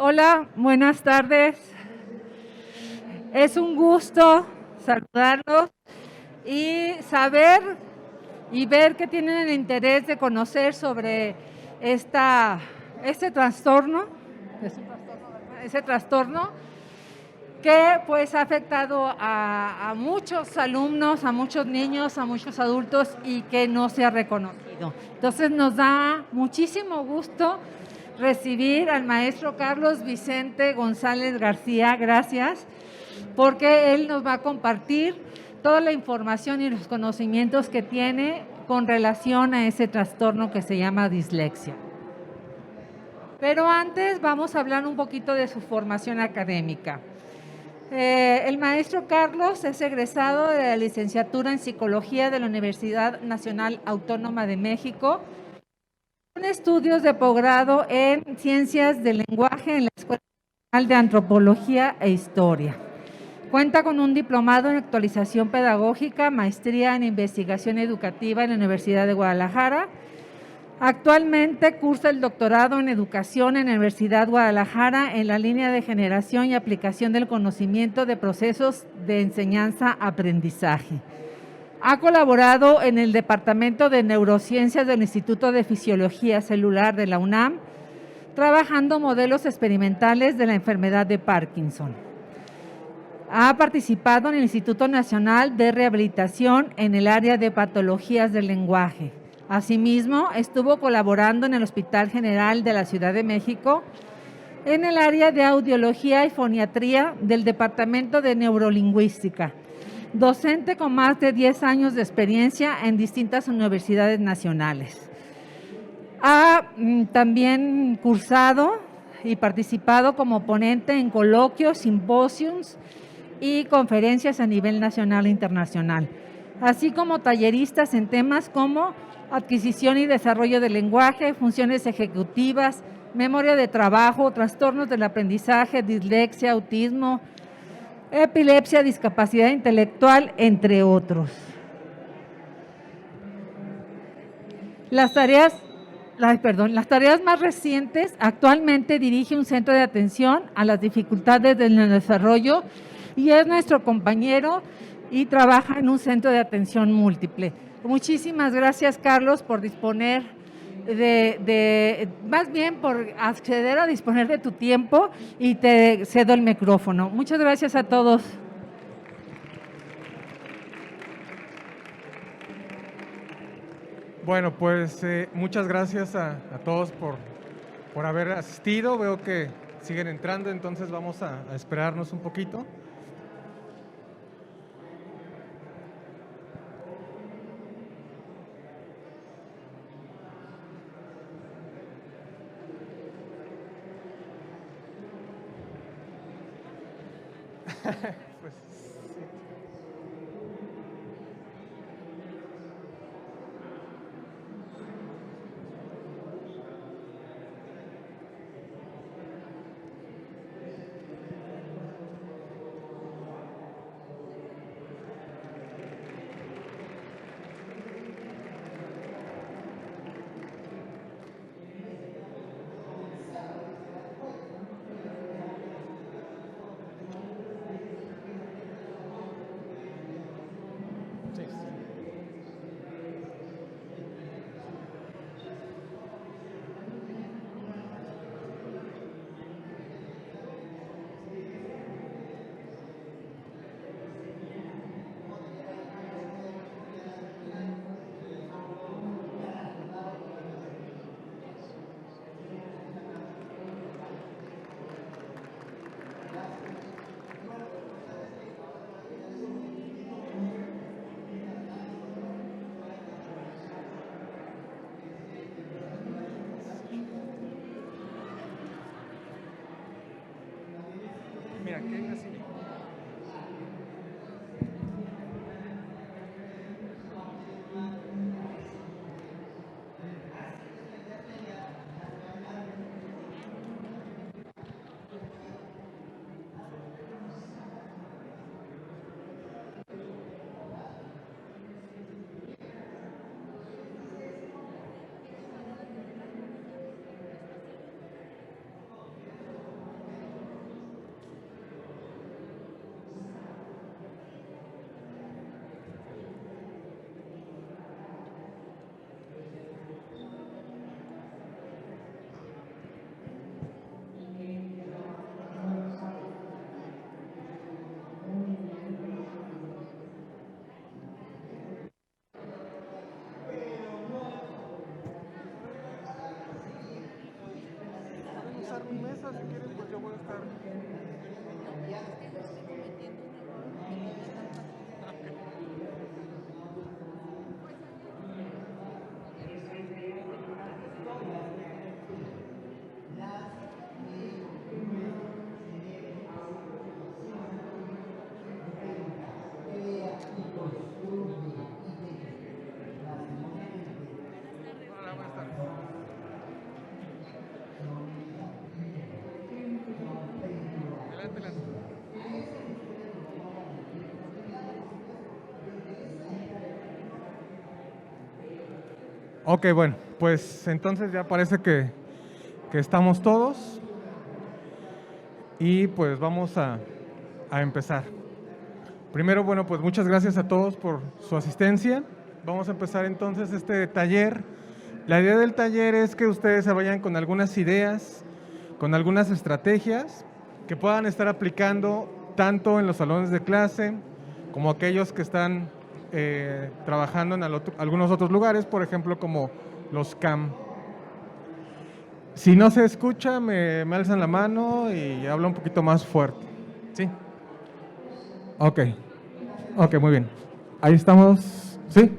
Hola, buenas tardes. Es un gusto saludarlos y saber y ver que tienen el interés de conocer sobre este trastorno, es un trastorno, ¿verdad? Ese trastorno que pues ha afectado a muchos alumnos, a muchos niños, a muchos adultos y que no se ha reconocido. Entonces nos da muchísimo gusto recibir al maestro Carlos Vicente González García, gracias, porque él nos va a compartir toda la información y los conocimientos que tiene con relación a ese trastorno que se llama dislexia. Pero antes vamos a hablar un poquito de su formación académica. El maestro Carlos es egresado de la licenciatura en Psicología de la Universidad Nacional Autónoma de México, con estudios de posgrado en Ciencias del Lenguaje en la Escuela Nacional de Antropología e Historia. Cuenta con un diplomado en actualización pedagógica, maestría en investigación educativa en la Universidad de Guadalajara. Actualmente cursa el doctorado en educación en la Universidad de Guadalajara en la línea de generación y aplicación del conocimiento de procesos de enseñanza-aprendizaje. Ha colaborado en el Departamento de Neurociencias del Instituto de Fisiología Celular de la UNAM, trabajando modelos experimentales de la enfermedad de Parkinson. Ha participado en el Instituto Nacional de Rehabilitación en el área de patologías del lenguaje. Asimismo, estuvo colaborando en el Hospital General de la Ciudad de México en el área de audiología y foniatría del Departamento de Neurolingüística, docente con más de 10 años de experiencia en distintas universidades nacionales. Ha también cursado y participado como ponente en coloquios, simposios y conferencias a nivel nacional e internacional, así como talleristas en temas como adquisición y desarrollo del lenguaje, funciones ejecutivas, memoria de trabajo, trastornos del aprendizaje, dislexia, autismo, epilepsia, discapacidad intelectual, entre otros. Las tareas más recientes, actualmente dirige un centro de atención a las dificultades del desarrollo y es nuestro compañero y trabaja en un centro de atención múltiple. Muchísimas gracias, Carlos, por disponer más bien por acceder a disponer de tu tiempo, y te cedo el micrófono. Muchas gracias a todos. Bueno, pues muchas gracias a todos por haber asistido. Veo que siguen entrando, entonces vamos a esperarnos un poquito. Pues, sí. Sí. Mira, aquí hay una silla. si quieres, pues yo voy a estar. Hola, buenas tardes. Adelante, adelante. Ok, bueno, pues entonces ya parece que estamos todos y pues vamos a empezar. Primero, bueno, pues muchas gracias a todos por su asistencia. Vamos a empezar entonces este taller. La idea del taller es que ustedes se vayan con algunas ideas, con algunas estrategias que puedan estar aplicando tanto en los salones de clase como aquellos que están trabajando en algunos otros lugares, por ejemplo, como los CAM. Si no se escucha, me alzan la mano y hablo un poquito más fuerte. ¿Sí? Ok. Ok, muy bien. Ahí estamos. ¿Sí?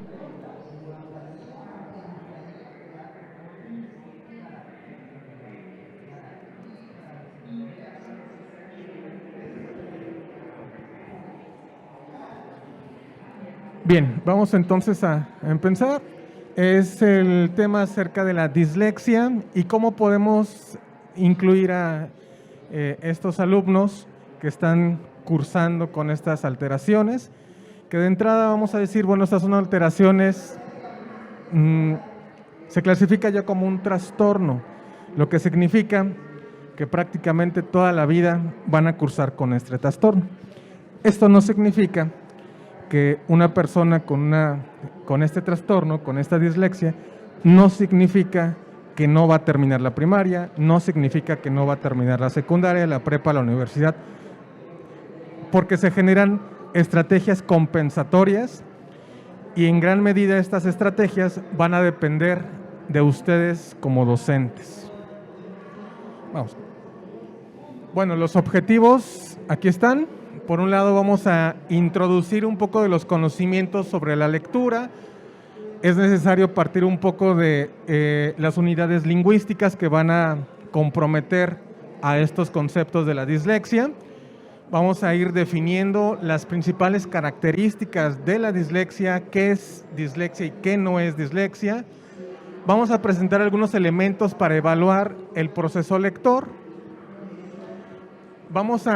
Bien, vamos entonces a empezar. Es el tema acerca de la dislexia y cómo podemos incluir a estos alumnos que están cursando con estas alteraciones, que de entrada vamos a decir, bueno, estas son alteraciones, se clasifica ya como un trastorno, lo que significa que prácticamente toda la vida van a cursar con este trastorno. Esto no significa que una persona con este trastorno, con esta dislexia, no significa que no va a terminar la primaria, no significa que no va a terminar la secundaria, la prepa, la universidad, porque se generan estrategias compensatorias y en gran medida estas estrategias van a depender de ustedes como docentes. Vamos. Bueno, los objetivos aquí están. Por un lado, vamos a introducir un poco de los conocimientos sobre la lectura. Es necesario partir un poco de las unidades lingüísticas que van a comprometer a estos conceptos de la dislexia. Vamos a ir definiendo las principales características de la dislexia, qué es dislexia y qué no es dislexia. Vamos a presentar algunos elementos para evaluar el proceso lector. Vamos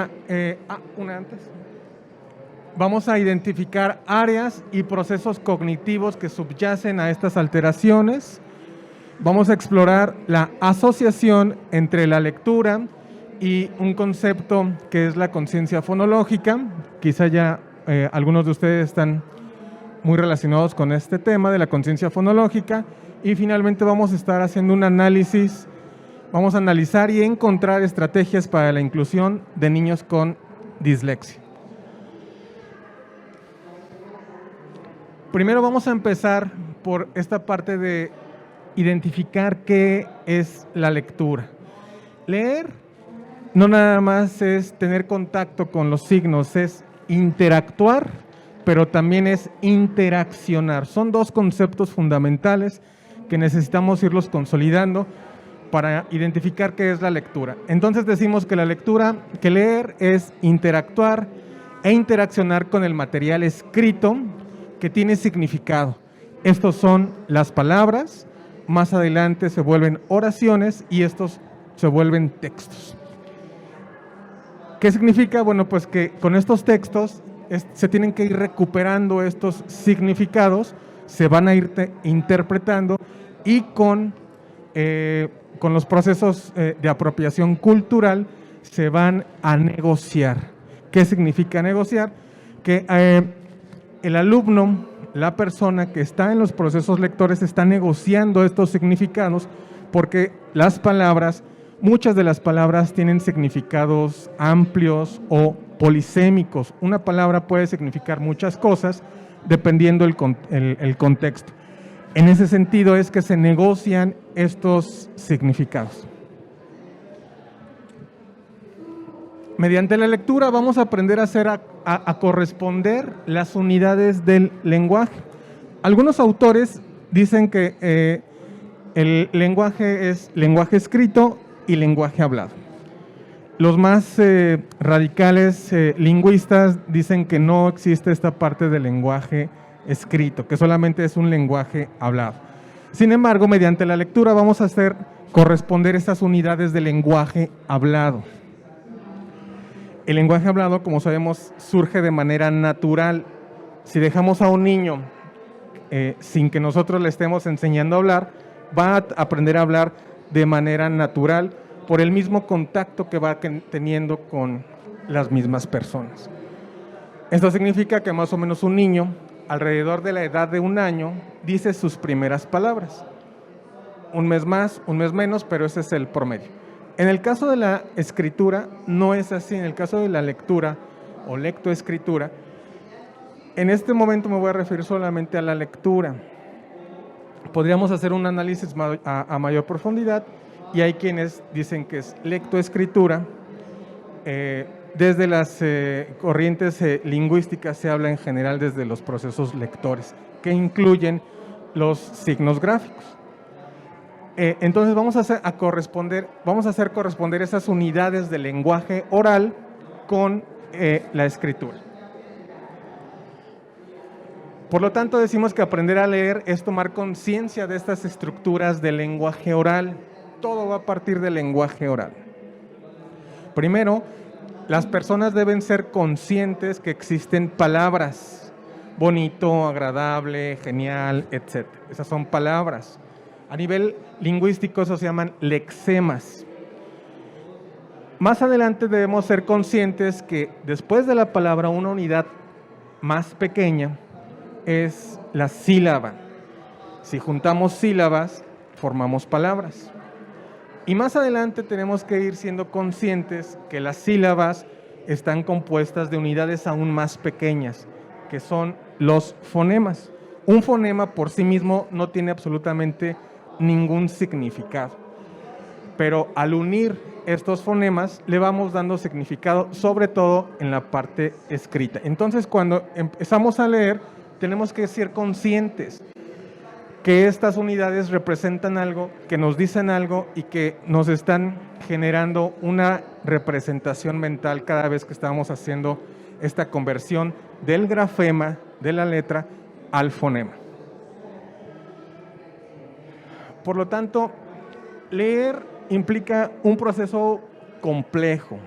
a identificar áreas y procesos cognitivos que subyacen a estas alteraciones. Vamos a explorar la asociación entre la lectura y un concepto que es la conciencia fonológica. Quizá ya algunos de ustedes están muy relacionados con este tema de la conciencia fonológica. Y finalmente vamos a estar haciendo un análisis. Vamos a analizar y encontrar estrategias para la inclusión de niños con dislexia. Primero vamos a empezar por esta parte de identificar qué es la lectura. Leer no nada más es tener contacto con los signos, es interactuar, pero también es interaccionar. Son dos conceptos fundamentales que necesitamos irlos consolidando para identificar qué es la lectura. Entonces decimos que la lectura, que leer es interactuar e interaccionar con el material escrito que tiene significado. Estos son las palabras, más adelante se vuelven oraciones y estos se vuelven textos. ¿Qué significa? Bueno, pues que con estos textos se tienen que ir recuperando estos significados, se van a ir interpretando y con los procesos de apropiación cultural se van a negociar. ¿Qué significa negociar? Que el alumno, la persona que está en los procesos lectores está negociando estos significados porque las palabras, muchas de las palabras tienen significados amplios o polisémicos. Una palabra puede significar muchas cosas dependiendo el contexto. En ese sentido es que se negocian estos significados. Mediante la lectura vamos a aprender a corresponder las unidades del lenguaje. Algunos autores dicen que el lenguaje es lenguaje escrito y lenguaje hablado. Los más radicales lingüistas dicen que no existe esta parte del lenguaje escrito, que solamente es un lenguaje hablado. Sin embargo, mediante la lectura vamos a hacer corresponder estas unidades del lenguaje hablado. El lenguaje hablado, como sabemos, surge de manera natural. Si dejamos a un niño sin que nosotros le estemos enseñando a hablar, va a aprender a hablar de manera natural por el mismo contacto que va teniendo con las mismas personas. Esto significa que más o menos un niño, alrededor de la edad de 1 año, dice sus primeras palabras. Un mes más, un mes menos, pero ese es el promedio. En el caso de la escritura, no es así. En el caso de la lectura o lectoescritura, en este momento me voy a referir solamente a la lectura. Podríamos hacer un análisis a mayor profundidad y hay quienes dicen que es lectoescritura. Desde las corrientes lingüísticas se habla en general desde los procesos lectores, que incluyen los signos gráficos. Entonces vamos a hacer corresponder esas unidades del lenguaje oral con la escritura. Por lo tanto, decimos que aprender a leer es tomar conciencia de estas estructuras del lenguaje oral. Todo va a partir del lenguaje oral. Primero, las personas deben ser conscientes que existen palabras. Bonito, agradable, genial, etc. Esas son palabras. A nivel lingüístico eso se llaman lexemas. Más adelante debemos ser conscientes que después de la palabra una unidad más pequeña es la sílaba. Si juntamos sílabas, formamos palabras. Y más adelante tenemos que ir siendo conscientes que las sílabas están compuestas de unidades aún más pequeñas, que son los fonemas. Un fonema por sí mismo no tiene absolutamente ningún significado, pero al unir estos fonemas le vamos dando significado, sobre todo en la parte escrita. Entonces, cuando empezamos a leer, tenemos que ser conscientes que estas unidades representan algo, que nos dicen algo y que nos están generando una representación mental cada vez que estamos haciendo esta conversión del grafema, de la letra, al fonema. Por lo tanto, leer implica un proceso complejo.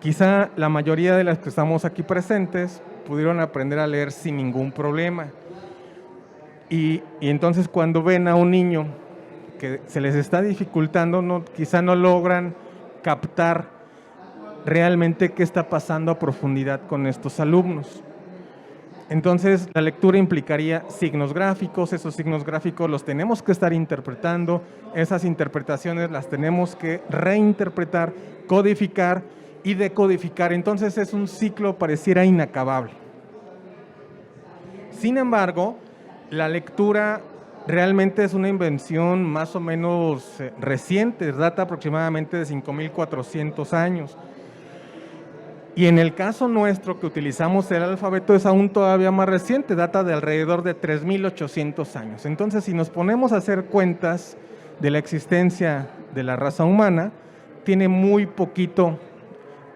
Quizá la mayoría de las que estamos aquí presentes pudieron aprender a leer sin ningún problema. Y entonces cuando ven a un niño que se les está dificultando, quizá no logran captar realmente qué está pasando a profundidad con estos alumnos. Entonces, la lectura implicaría signos gráficos, esos signos gráficos los tenemos que estar interpretando, esas interpretaciones las tenemos que reinterpretar, codificar y decodificar. Entonces, es un ciclo pareciera inacabable. Sin embargo, la lectura realmente es una invención más o menos reciente, data aproximadamente de 5.400 años. Y en el caso nuestro que utilizamos el alfabeto es aún todavía más reciente, data de alrededor de 3.800 años. Entonces, si nos ponemos a hacer cuentas de la existencia de la raza humana, tiene muy poquito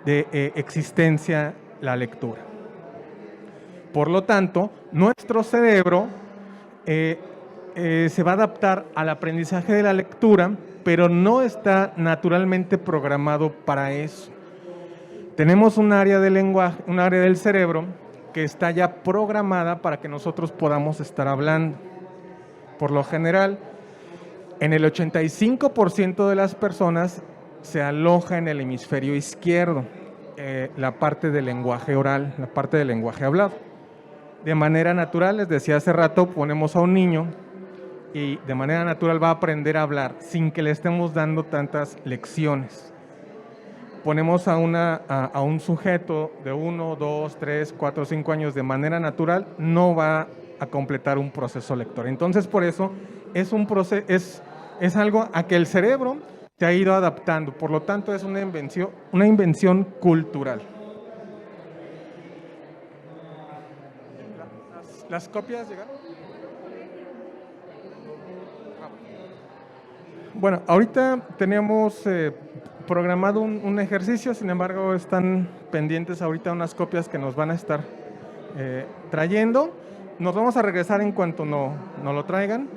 de existencia la lectura. Por lo tanto, nuestro cerebro se va a adaptar al aprendizaje de la lectura, pero no está naturalmente programado para eso. Tenemos un área del lenguaje, un área del cerebro que está ya programada para que nosotros podamos estar hablando. Por lo general, en el 85% de las personas se aloja en el hemisferio izquierdo, la parte del lenguaje oral, la parte del lenguaje hablado. De manera natural, les decía hace rato, ponemos a un niño y de manera natural va a aprender a hablar sin que le estemos dando tantas lecciones. Ponemos a un sujeto de 1, 2, 3, 4, 5 años de manera natural, no va a completar un proceso lector. Entonces, por eso es algo a que el cerebro se ha ido adaptando. Por lo tanto, es una invención cultural. ¿Las copias llegaron? Bueno, ahorita teníamos programado un ejercicio, sin embargo están pendientes ahorita unas copias que nos van a estar trayendo. Nos vamos a regresar en cuanto nos lo traigan.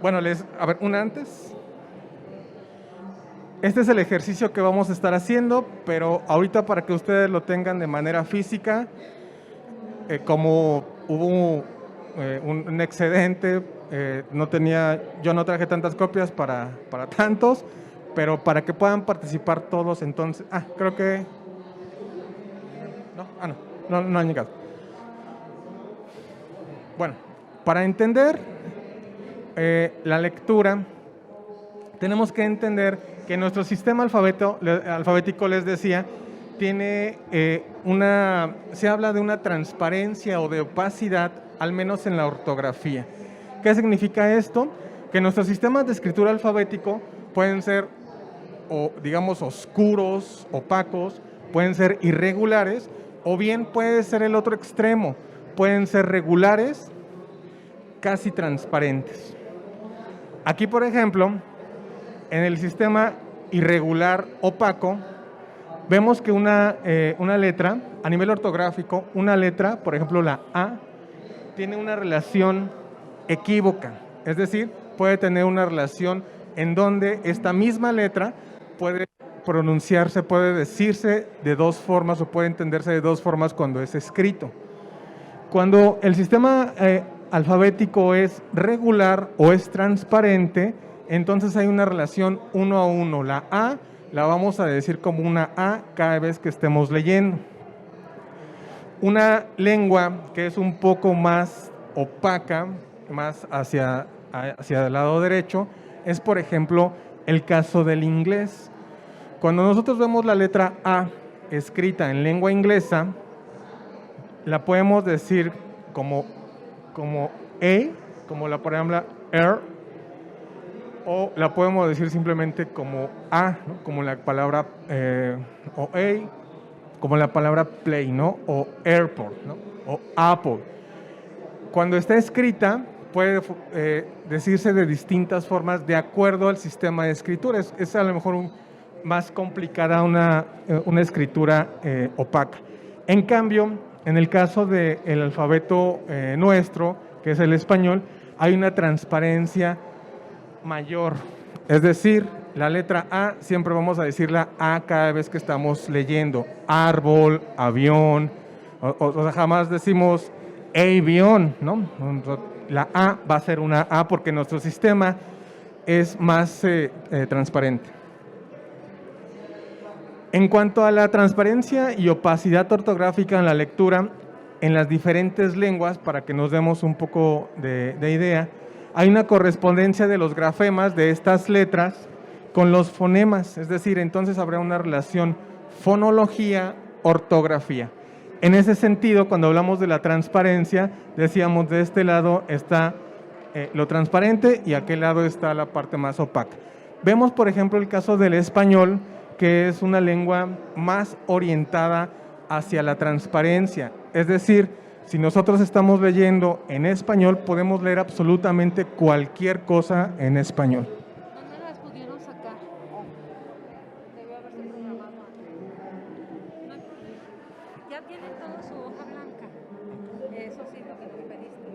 Bueno, a ver, una antes. Este es el ejercicio que vamos a estar haciendo, pero ahorita para que ustedes lo tengan de manera física, como hubo un excedente, yo no traje tantas copias para tantos, pero para que puedan participar todos, entonces, creo que, no han llegado. Bueno, para entender la lectura, tenemos que entender que nuestro sistema alfabético, les decía, tiene se habla de una transparencia o de opacidad, al menos en la ortografía. ¿Qué significa esto? Que nuestros sistemas de escritura alfabético pueden ser, digamos, oscuros, opacos, pueden ser irregulares, o bien puede ser el otro extremo, pueden ser regulares, casi transparentes. Aquí, por ejemplo, en el sistema irregular opaco, vemos que una letra, a nivel ortográfico, una letra, por ejemplo la A, tiene una relación equívoca, es decir, puede tener una relación en donde esta misma letra puede pronunciarse, puede decirse de dos formas o puede entenderse de dos formas cuando es escrito. Cuando el sistema alfabético es regular o es transparente, entonces hay una relación 1 a 1. La A la vamos a decir como una A cada vez que estemos leyendo. Una lengua que es un poco más opaca, más hacia el lado derecho, es por ejemplo el caso del inglés. Cuando nosotros vemos la letra A escrita en lengua inglesa, la podemos decir como A, como la palabra air, o la podemos decir simplemente como A, ¿no? Como la palabra o A, como la palabra play, ¿no? O airport, ¿no? O Apple. Cuando está escrita puede decirse de distintas formas de acuerdo al sistema de escritura. Es a lo mejor más complicada una escritura opaca. En cambio, en el caso del alfabeto nuestro, que es el español, hay una transparencia mayor. Es decir, la letra A siempre vamos a decir la A cada vez que estamos leyendo. Árbol, avión, o sea, jamás decimos avión, ¿no? La A va a ser una A porque nuestro sistema es más transparente. En cuanto a la transparencia y opacidad ortográfica en la lectura, en las diferentes lenguas, para que nos demos un poco de idea, hay una correspondencia de los grafemas de estas letras con los fonemas, es decir, entonces habrá una relación fonología-ortografía. En ese sentido, cuando hablamos de la transparencia, decíamos de este lado está lo transparente y aquel lado está la parte más opaca. Vemos, por ejemplo, el caso del español, que es una lengua más orientada hacia la transparencia. Es decir, si nosotros estamos leyendo en español, podemos leer absolutamente cualquier cosa en español. ¿Dónde las pudieron sacar? Debió haberse programado antes. Ya tienen todo su hoja blanca. Eso sí, lo que pediste.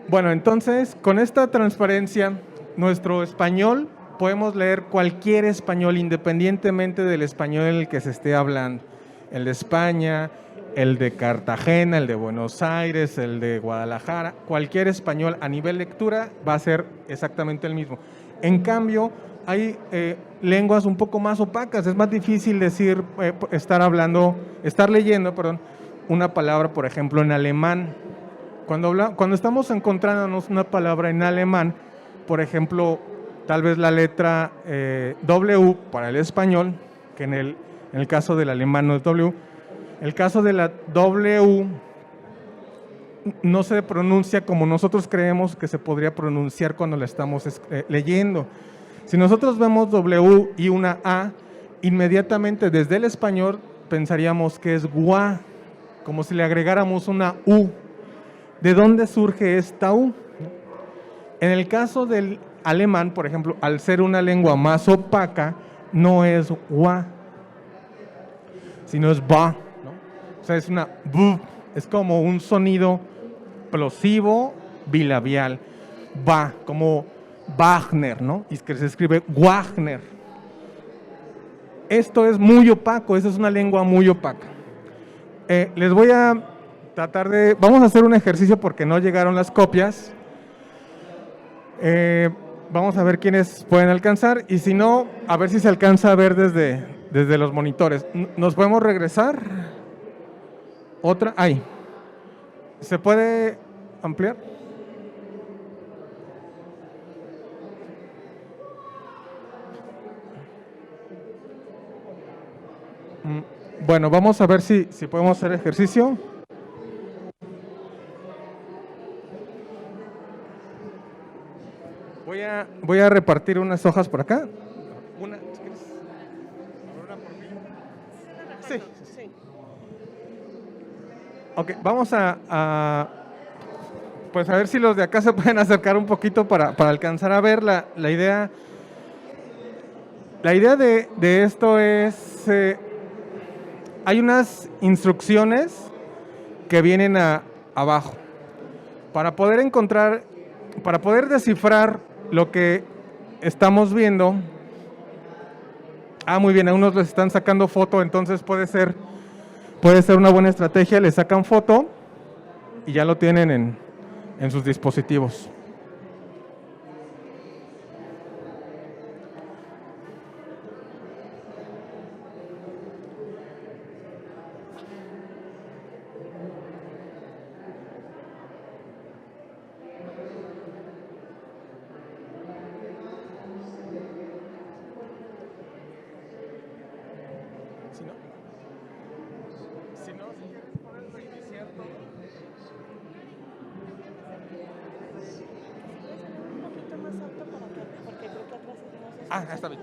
Bueno, entonces, con esta transparencia, nuestro español, podemos leer cualquier español independientemente del español en el que se esté hablando. El de España, el de Cartagena, el de Buenos Aires, el de Guadalajara, cualquier español a nivel lectura va a ser exactamente el mismo. En cambio, hay lenguas un poco más opacas, es más difícil decir, estar leyendo, una palabra, por ejemplo, en alemán. Cuando estamos encontrándonos una palabra en alemán, por ejemplo, tal vez la letra W para el español, que en el caso del alemán no es W, el caso de la W no se pronuncia como nosotros creemos que se podría pronunciar cuando la estamos leyendo. Si nosotros vemos W y una A, inmediatamente desde el español pensaríamos que es gua, como si le agregáramos una U. ¿De dónde surge esta U? En el caso del alemán, por ejemplo, al ser una lengua más opaca, no es gua, sino es ba, ¿no? O sea, es una bu, es como un sonido plosivo bilabial, ba, como Wagner, ¿no? Y que se escribe Wagner. Esto es muy opaco, esa es una lengua muy opaca. Les voy a tratar de, vamos a hacer un ejercicio porque no llegaron las copias. Vamos a ver quiénes pueden alcanzar y si no, a ver si se alcanza a ver desde los monitores. ¿Nos podemos regresar? Otra, ahí. ¿Se puede ampliar? Bueno, vamos a ver si podemos hacer ejercicio. Voy a repartir unas hojas por acá. Una, si quieres. Una por mí. Sí, sí. Ok, vamos pues a ver si los de acá se pueden acercar un poquito para alcanzar a ver la idea. La idea de esto es, hay unas instrucciones que vienen abajo. Para poder encontrar, para poder descifrar lo que estamos viendo. Muy bien, a unos les están sacando foto, entonces puede ser una buena estrategia, les sacan foto y ya lo tienen en sus dispositivos. Si no, si quieres poder reiniciar todo. Un poquito más alto para que, porque creo que atrás no se Está bien.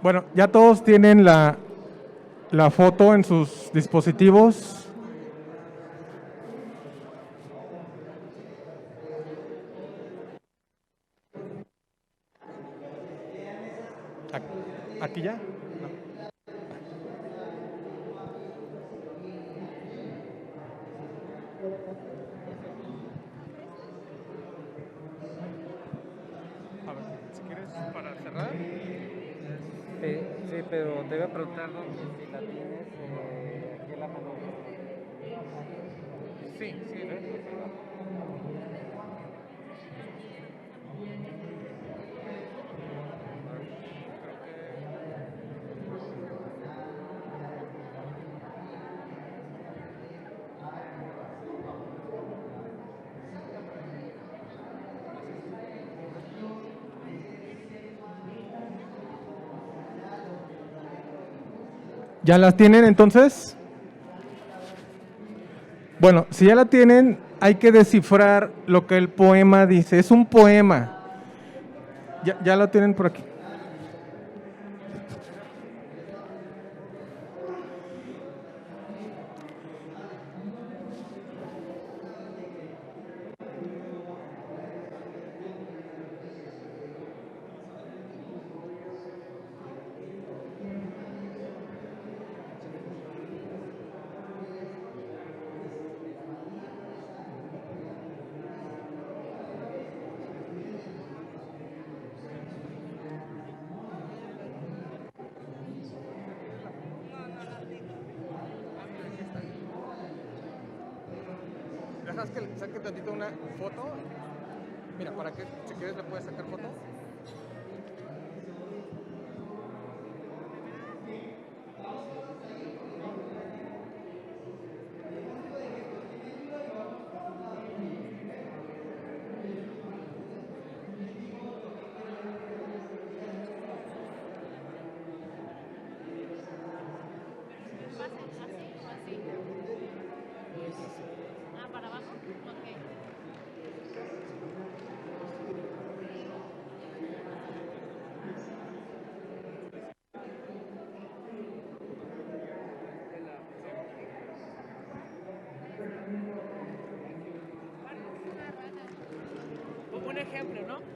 Bueno, ya todos tienen la foto en sus dispositivos. ¿Aquí ya? No. A ver, si quieres para cerrar. Sí, pero te voy a preguntar si la tienes aquí en la mano. Sí. ¿Ya las tienen entonces? Bueno, si ya la tienen, hay que descifrar lo que el poema dice. Es un poema. Ya lo tienen por aquí. ¿Dejas que saque tantito una foto? Mira, para que si quieres le puedes sacar foto. ejemplo, ¿no?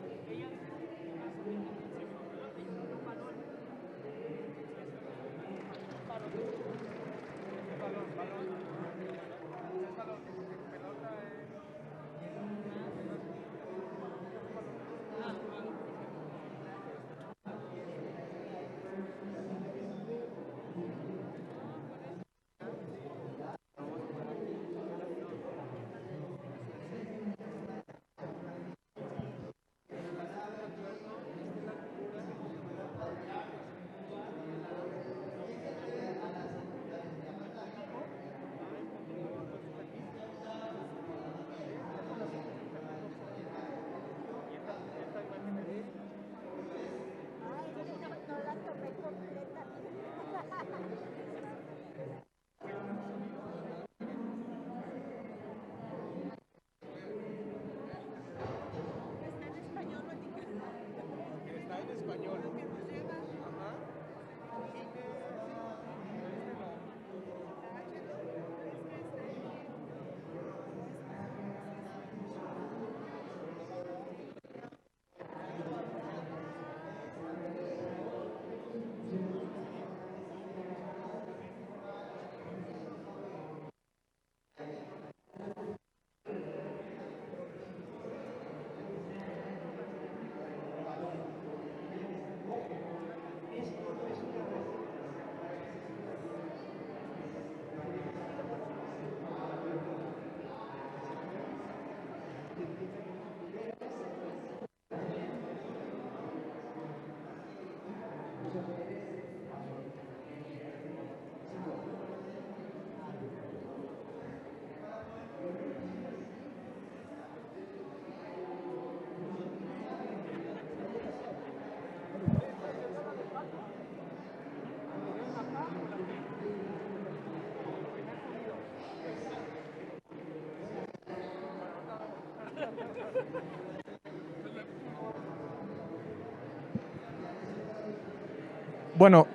Bueno,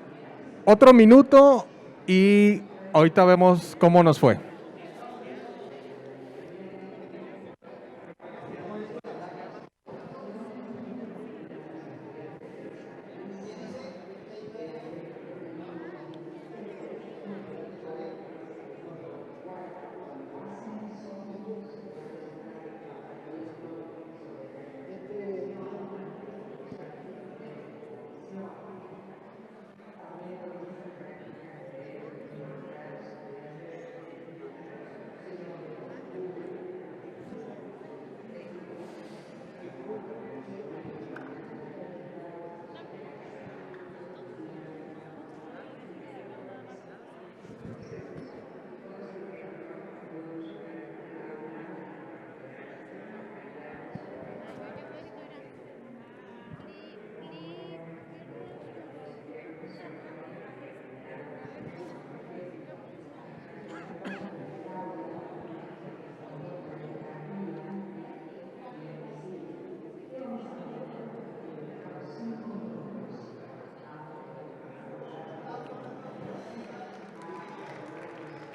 otro minuto y ahorita vemos cómo nos fue.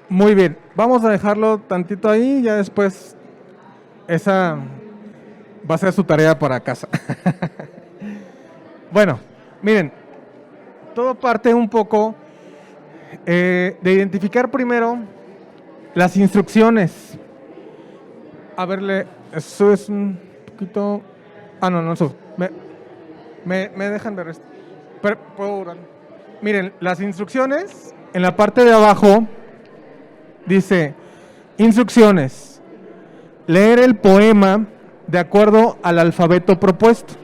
Muy bien, vamos a dejarlo tantito ahí, ya después esa va a ser su tarea para casa. Bueno, miren, todo parte un poco de identificar primero las instrucciones. A verle, eso es un poquito... Ah, no, eso. Me dejan ver esto. Pero, miren, las instrucciones en la parte de abajo dice, instrucciones, leer el poema de acuerdo al alfabeto propuesto.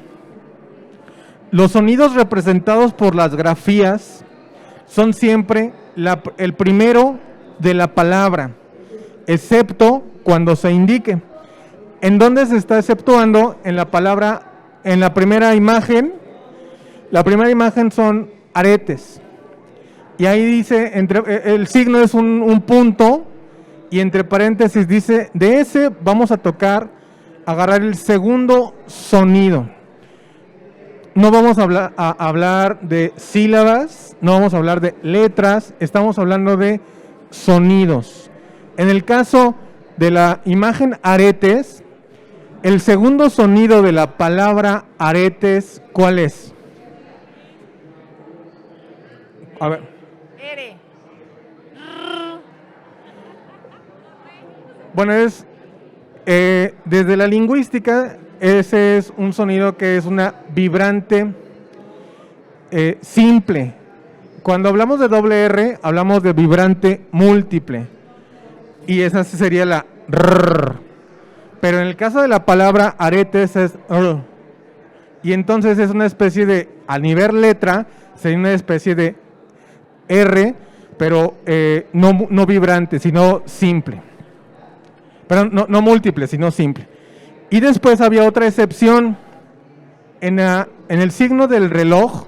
Los sonidos representados por las grafías son siempre el primero de la palabra, excepto cuando se indique. ¿En dónde se está exceptuando? En la palabra, en la primera imagen. La primera imagen son aretes. Y ahí dice, el signo es un punto, y entre paréntesis dice, de ese vamos a agarrar el segundo sonido. No vamos a hablar de sílabas, no vamos a hablar de letras, estamos hablando de sonidos. En el caso de la imagen aretes, El segundo sonido de la palabra aretes, ¿cuál es? A ver. R. Bueno, es desde la lingüística, ese es un sonido que es una vibrante simple. Cuando hablamos de doble R, hablamos de vibrante múltiple. Y esa sí sería la R. Pero en el caso de la palabra aretes es R. Y entonces es una especie de, a nivel letra, sería una especie de R, pero no vibrante, sino simple. Pero no múltiple, sino simple. Y después había otra excepción. En el signo del reloj,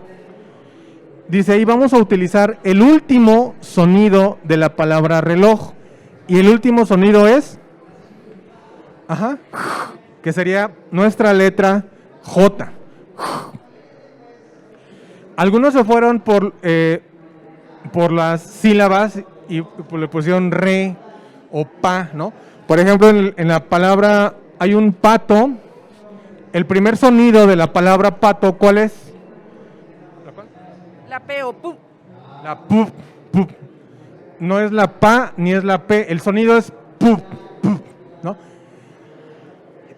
dice ahí vamos a utilizar el último sonido de la palabra reloj. Y el último sonido es, que sería nuestra letra J. Algunos se fueron por las sílabas y le pusieron re o pa, ¿no? Por ejemplo, en la palabra hay un pato. El primer sonido de la palabra pato, ¿cuál es? La P o pu. La pu, pu. No es la pa ni es la p. El sonido es pu, pu, ¿no?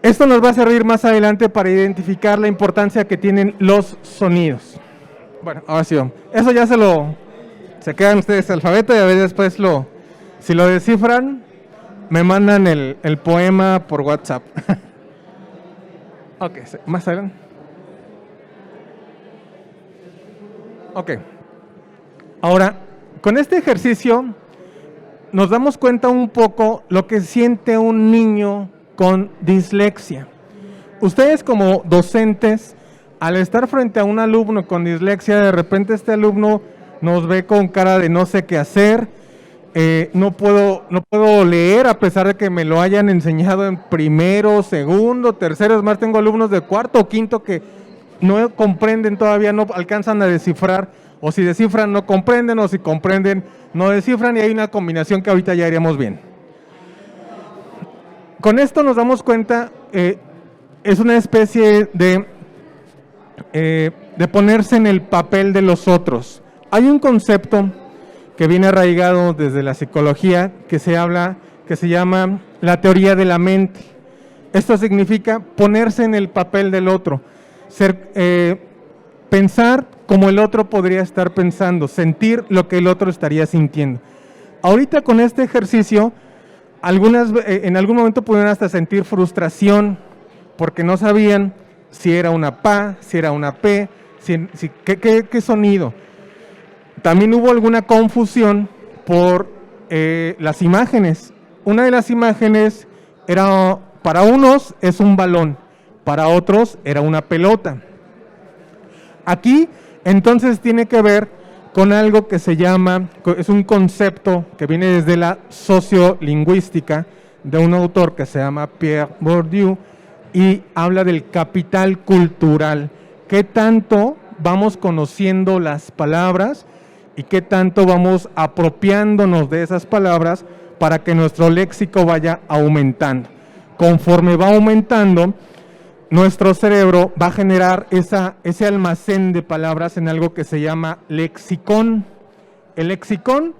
Esto nos va a servir más adelante para identificar la importancia que tienen los sonidos. Bueno, ahora sí, eso ya se quedan ustedes alfabeto y a ver después si lo descifran, me mandan el poema por WhatsApp. Ok, más adelante. Ok. Ahora, con este ejercicio nos damos cuenta un poco lo que siente un niño con dislexia. Ustedes como docentes, al estar frente a un alumno con dislexia, de repente este alumno nos ve con cara de no sé qué hacer, no puedo leer a pesar de que me lo hayan enseñado en primero, segundo, tercero. Es más, tengo alumnos de cuarto o quinto que no comprenden todavía, no alcanzan a descifrar, o si descifran no comprenden, o si comprenden no descifran, y hay una combinación que ahorita ya haríamos bien. Con esto nos damos cuenta, es una especie de ponerse en el papel de los otros. Hay un concepto que viene arraigado desde la psicología que se llama la teoría de la mente. Esto significa ponerse en el papel del otro, pensar como el otro podría estar pensando, sentir lo que el otro estaría sintiendo. Ahorita con este ejercicio, en algún momento pudieron hasta sentir frustración porque no sabían si era una PA, si era una P, qué sonido. También hubo alguna confusión por las imágenes. Una de las imágenes era, para unos es un balón, para otros era una pelota. Aquí entonces tiene que ver con algo que se llama, es un concepto que viene desde la sociolingüística de un autor que se llama Pierre Bourdieu y habla del capital cultural. ¿Qué tanto vamos conociendo las palabras y qué tanto vamos apropiándonos de esas palabras para que nuestro léxico vaya aumentando? Conforme va aumentando, nuestro cerebro va a generar ese almacén de palabras en algo que se llama lexicón. El lexicón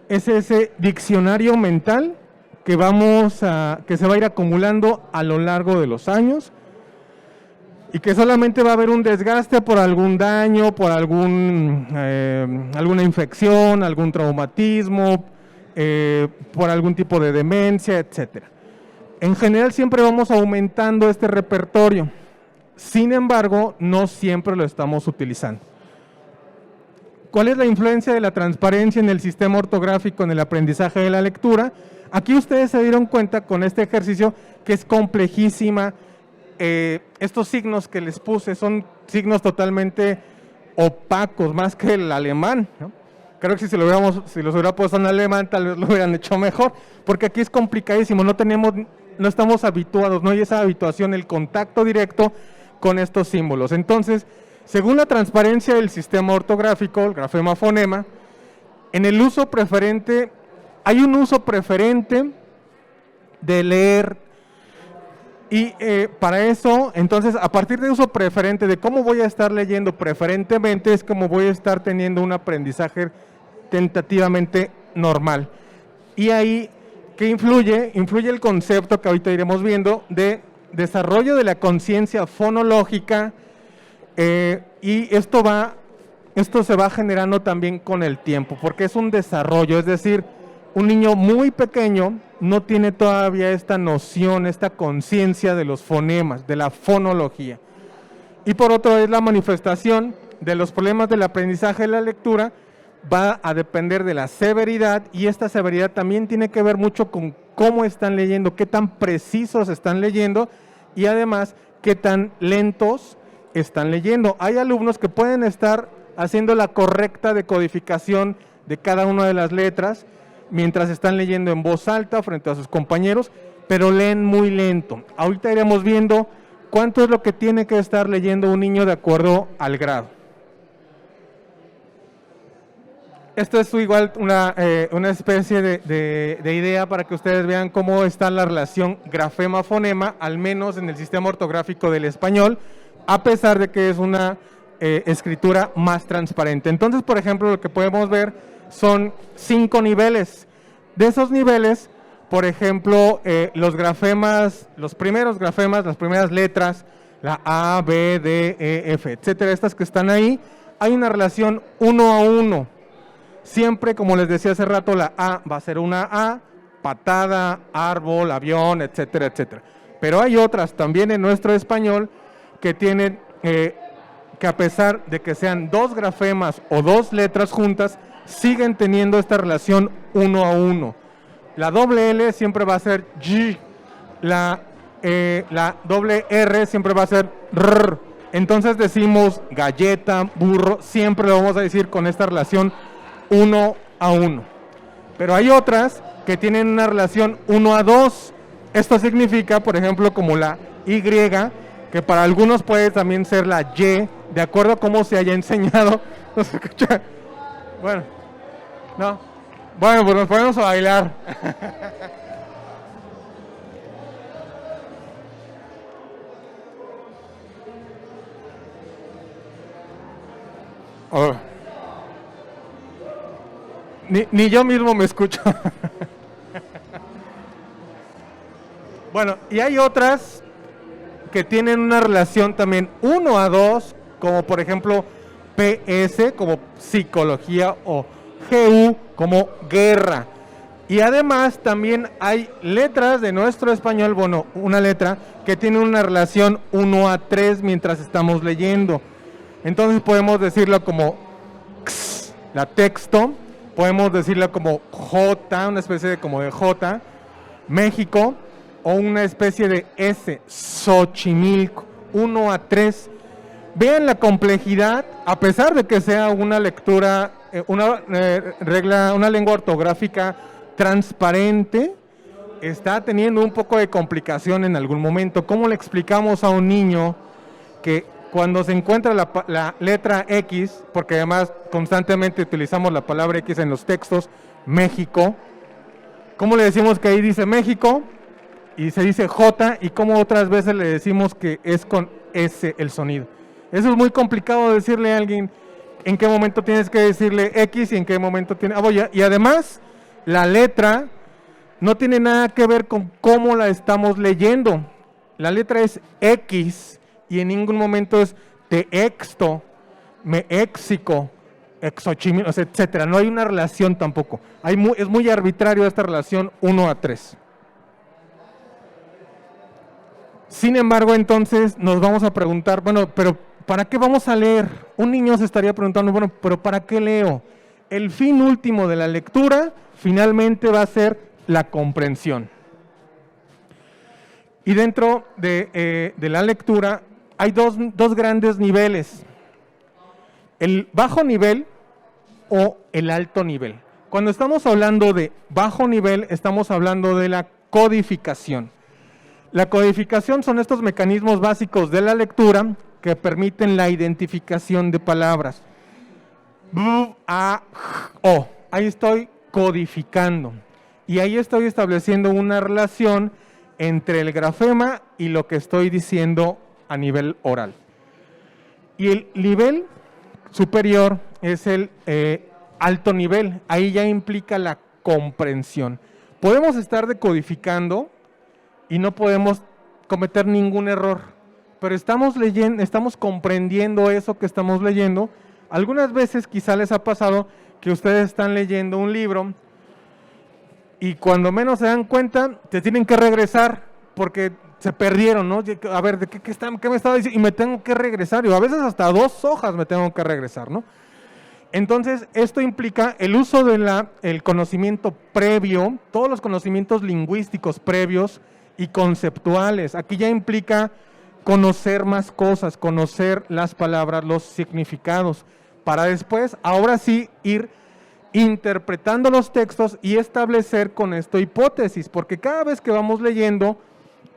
es ese diccionario mental que se va a ir acumulando a lo largo de los años y que solamente va a haber un desgaste por algún daño, por alguna infección, algún traumatismo, por algún tipo de demencia, etcétera. En general siempre vamos aumentando este repertorio, sin embargo, no siempre lo estamos utilizando. ¿Cuál es la influencia de la transparencia en el sistema ortográfico en el aprendizaje de la lectura? Aquí ustedes se dieron cuenta con este ejercicio que es complejísima. Estos signos que les puse son signos totalmente opacos, más que el alemán, ¿no? Creo que si los hubiera puesto en alemán, tal vez lo hubieran hecho mejor, porque aquí es complicadísimo, no estamos habituados, no hay esa habituación, el contacto directo con estos símbolos. Entonces, según la transparencia del sistema ortográfico, el grafema-fonema, en el uso preferente, hay un uso preferente de leer Y para eso, entonces, a partir de uso preferente, de cómo voy a estar leyendo preferentemente, es como voy a estar teniendo un aprendizaje tentativamente normal. Y ahí, ¿qué influye? Influye el concepto que ahorita iremos viendo de desarrollo de la conciencia fonológica, y esto se va generando también con el tiempo, porque es un desarrollo, es decir, un niño muy pequeño no tiene todavía esta noción, esta conciencia de los fonemas, de la fonología. Y por otro es la manifestación de los problemas del aprendizaje de la lectura, va a depender de la severidad, y esta severidad también tiene que ver mucho con cómo están leyendo, qué tan precisos están leyendo y además qué tan lentos están leyendo. Hay alumnos que pueden estar haciendo la correcta decodificación de cada una de las letras mientras están leyendo en voz alta frente a sus compañeros, pero leen muy lento. Ahorita iremos viendo cuánto es lo que tiene que estar leyendo un niño de acuerdo al grado. Esto es igual una especie de idea para que ustedes vean cómo está la relación grafema-fonema, al menos en el sistema ortográfico del español, a pesar de que es una escritura más transparente. Entonces, por ejemplo, lo que podemos ver son 5 niveles. De esos niveles, por ejemplo, los grafemas, los primeros grafemas, las primeras letras, la A, B, D, E, F, etcétera, estas que están ahí, hay una relación 1 a 1. Siempre, como les decía hace rato, la A va a ser una A, patada, árbol, avión, etcétera, etcétera. Pero hay otras también en nuestro español que tienen, que a pesar de que sean 2 grafemas o 2 letras juntas, siguen teniendo esta relación 1 a 1. La doble L siempre va a ser G, la doble R siempre va a ser R. Entonces decimos galleta, burro, siempre lo vamos a decir con esta relación 1 a 1. Pero hay otras que tienen una relación 1 a 2. Esto significa, por ejemplo, como la Y, que para algunos puede también ser la Y, de acuerdo a cómo se haya enseñado. ¿No se escucha? Bueno, no. Bueno, pues nos ponemos a bailar. Oh. Ni yo mismo me escucho. Bueno, y hay otras que tienen una relación también 1 a 2, como por ejemplo PS, como psicología, o GU, como guerra. Y además también hay letras de nuestro español, bueno, una letra que tiene una relación 1 a 3 mientras estamos leyendo. Entonces podemos decirlo como X, la texto, podemos decirlo como J, una especie de como de J, México, o una especie de S, Xochimilco, 1 a 3. Vean la complejidad, a pesar de que sea una lectura, una lengua ortográfica transparente, está teniendo un poco de complicación en algún momento. ¿Cómo le explicamos a un niño que cuando se encuentra la letra X, porque además constantemente utilizamos la palabra X en los textos, México, ¿cómo le decimos que ahí dice México y se dice J, y cómo otras veces le decimos que es con S el sonido? Eso es muy complicado decirle a alguien en qué momento tienes que decirle X y en qué momento tiene... y además, la letra no tiene nada que ver con cómo la estamos leyendo. La letra es X y en ningún momento es te exto, me exico, exochimil, etcétera. No hay una relación tampoco. Es muy arbitrario esta relación 1 a 3. Sin embargo, entonces nos vamos a preguntar, bueno, pero ¿para qué vamos a leer? Un niño se estaría preguntando, bueno, pero ¿para qué leo? El fin último de la lectura finalmente va a ser la comprensión. Y dentro de la lectura hay dos grandes niveles. El bajo nivel o el alto nivel. Cuando estamos hablando de bajo nivel, estamos hablando de la codificación. La codificación son estos mecanismos básicos de la lectura que permiten la identificación de palabras. B, A, O. Ahí estoy codificando. Y ahí estoy estableciendo una relación entre el grafema y lo que estoy diciendo a nivel oral. Y el nivel superior es el alto nivel. Ahí ya implica la comprensión. Podemos estar decodificando y no podemos cometer ningún error, pero estamos leyendo, estamos comprendiendo eso que estamos leyendo. Algunas veces quizá les ha pasado que ustedes están leyendo un libro y cuando menos se dan cuenta, te tienen que regresar porque se perdieron, ¿no? A ver, ¿qué me estaba diciendo? Y me tengo que regresar, y a veces hasta 2 hojas me tengo que regresar, ¿no? Entonces, esto implica el uso del conocimiento previo, todos los conocimientos lingüísticos previos y conceptuales. Aquí ya implica conocer más cosas, conocer las palabras, los significados, para después, ahora sí, ir interpretando los textos y establecer con esto hipótesis, porque cada vez que vamos leyendo,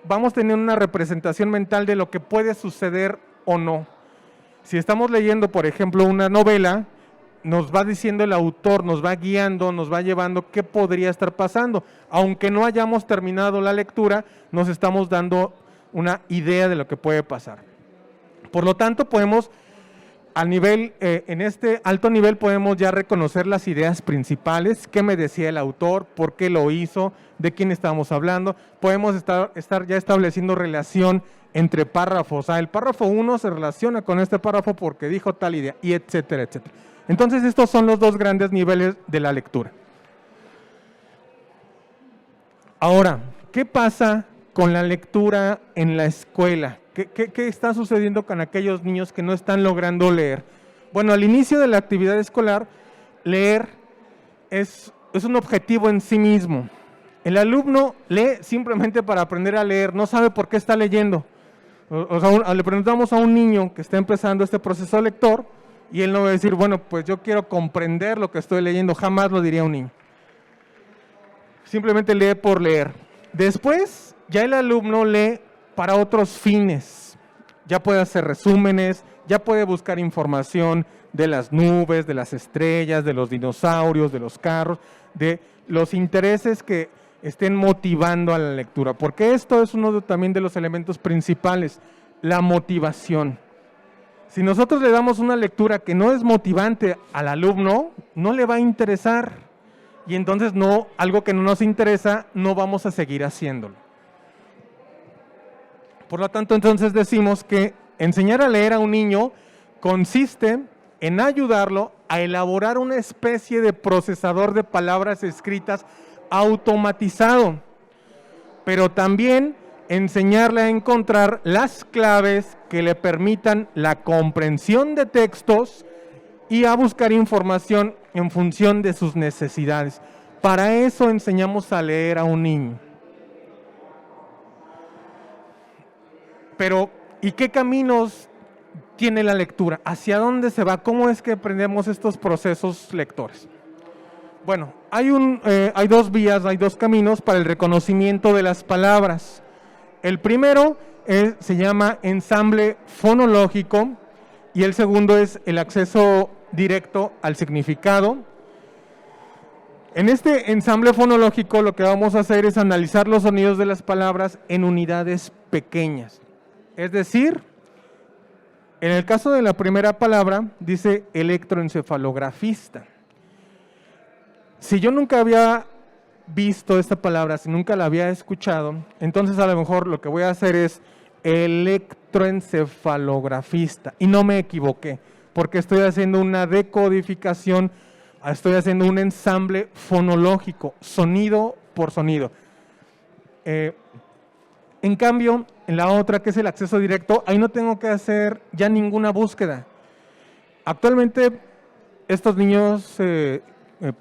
vamos teniendo una representación mental de lo que puede suceder o no. Si estamos leyendo, por ejemplo, una novela, nos va diciendo el autor, nos va guiando, nos va llevando qué podría estar pasando. Aunque no hayamos terminado la lectura, nos estamos dando una idea de lo que puede pasar. Por lo tanto, podemos, a nivel, en este alto nivel, podemos ya reconocer las ideas principales, qué me decía el autor, por qué lo hizo, de quién estábamos hablando. Podemos estar ya estableciendo relación entre párrafos. El párrafo 1 se relaciona con este párrafo porque dijo tal idea, y etcétera, etcétera. Entonces, estos son los 2 grandes niveles de la lectura. Ahora, ¿qué pasa con la lectura en la escuela? ¿Qué está sucediendo con aquellos niños que no están logrando leer? Bueno, al inicio de la actividad escolar, leer es un objetivo en sí mismo. El alumno lee simplemente para aprender a leer, no sabe por qué está leyendo. O sea, le preguntamos a un niño que está empezando este proceso lector, y él no va a decir, bueno, pues yo quiero comprender lo que estoy leyendo. Jamás lo diría un niño. Simplemente lee por leer. Después, ya el alumno lee para otros fines. Ya puede hacer resúmenes, ya puede buscar información de las nubes, de las estrellas, de los dinosaurios, de los carros, de los intereses que estén motivando a la lectura. Porque esto es uno también de los elementos principales, la motivación. Si nosotros le damos una lectura que no es motivante al alumno, no le va a interesar. Y entonces algo que no nos interesa, no vamos a seguir haciéndolo. Por lo tanto, entonces decimos que enseñar a leer a un niño consiste en ayudarlo a elaborar una especie de procesador de palabras escritas automatizado, pero también enseñarle a encontrar las claves que le permitan la comprensión de textos y a buscar información en función de sus necesidades. Para eso enseñamos a leer a un niño. Pero, ¿y qué caminos tiene la lectura? ¿Hacia dónde se va? ¿Cómo es que aprendemos estos procesos lectores? Bueno, hay 2 vías, hay 2 caminos para el reconocimiento de las palabras. El primero se llama ensamble fonológico y el segundo es el acceso directo al significado. En este ensamble fonológico lo que vamos a hacer es analizar los sonidos de las palabras en unidades pequeñas. Es decir, en el caso de la primera palabra dice electroencefalografista. Si yo nunca había visto esta palabra, si nunca la había escuchado, entonces a lo mejor lo que voy a hacer es electroencefalografista. Y no me equivoqué, porque estoy haciendo una decodificación, estoy haciendo un ensamble fonológico, sonido por sonido. En cambio, en la otra, que es el acceso directo, ahí no tengo que hacer ya ninguna búsqueda. Actualmente, estos niños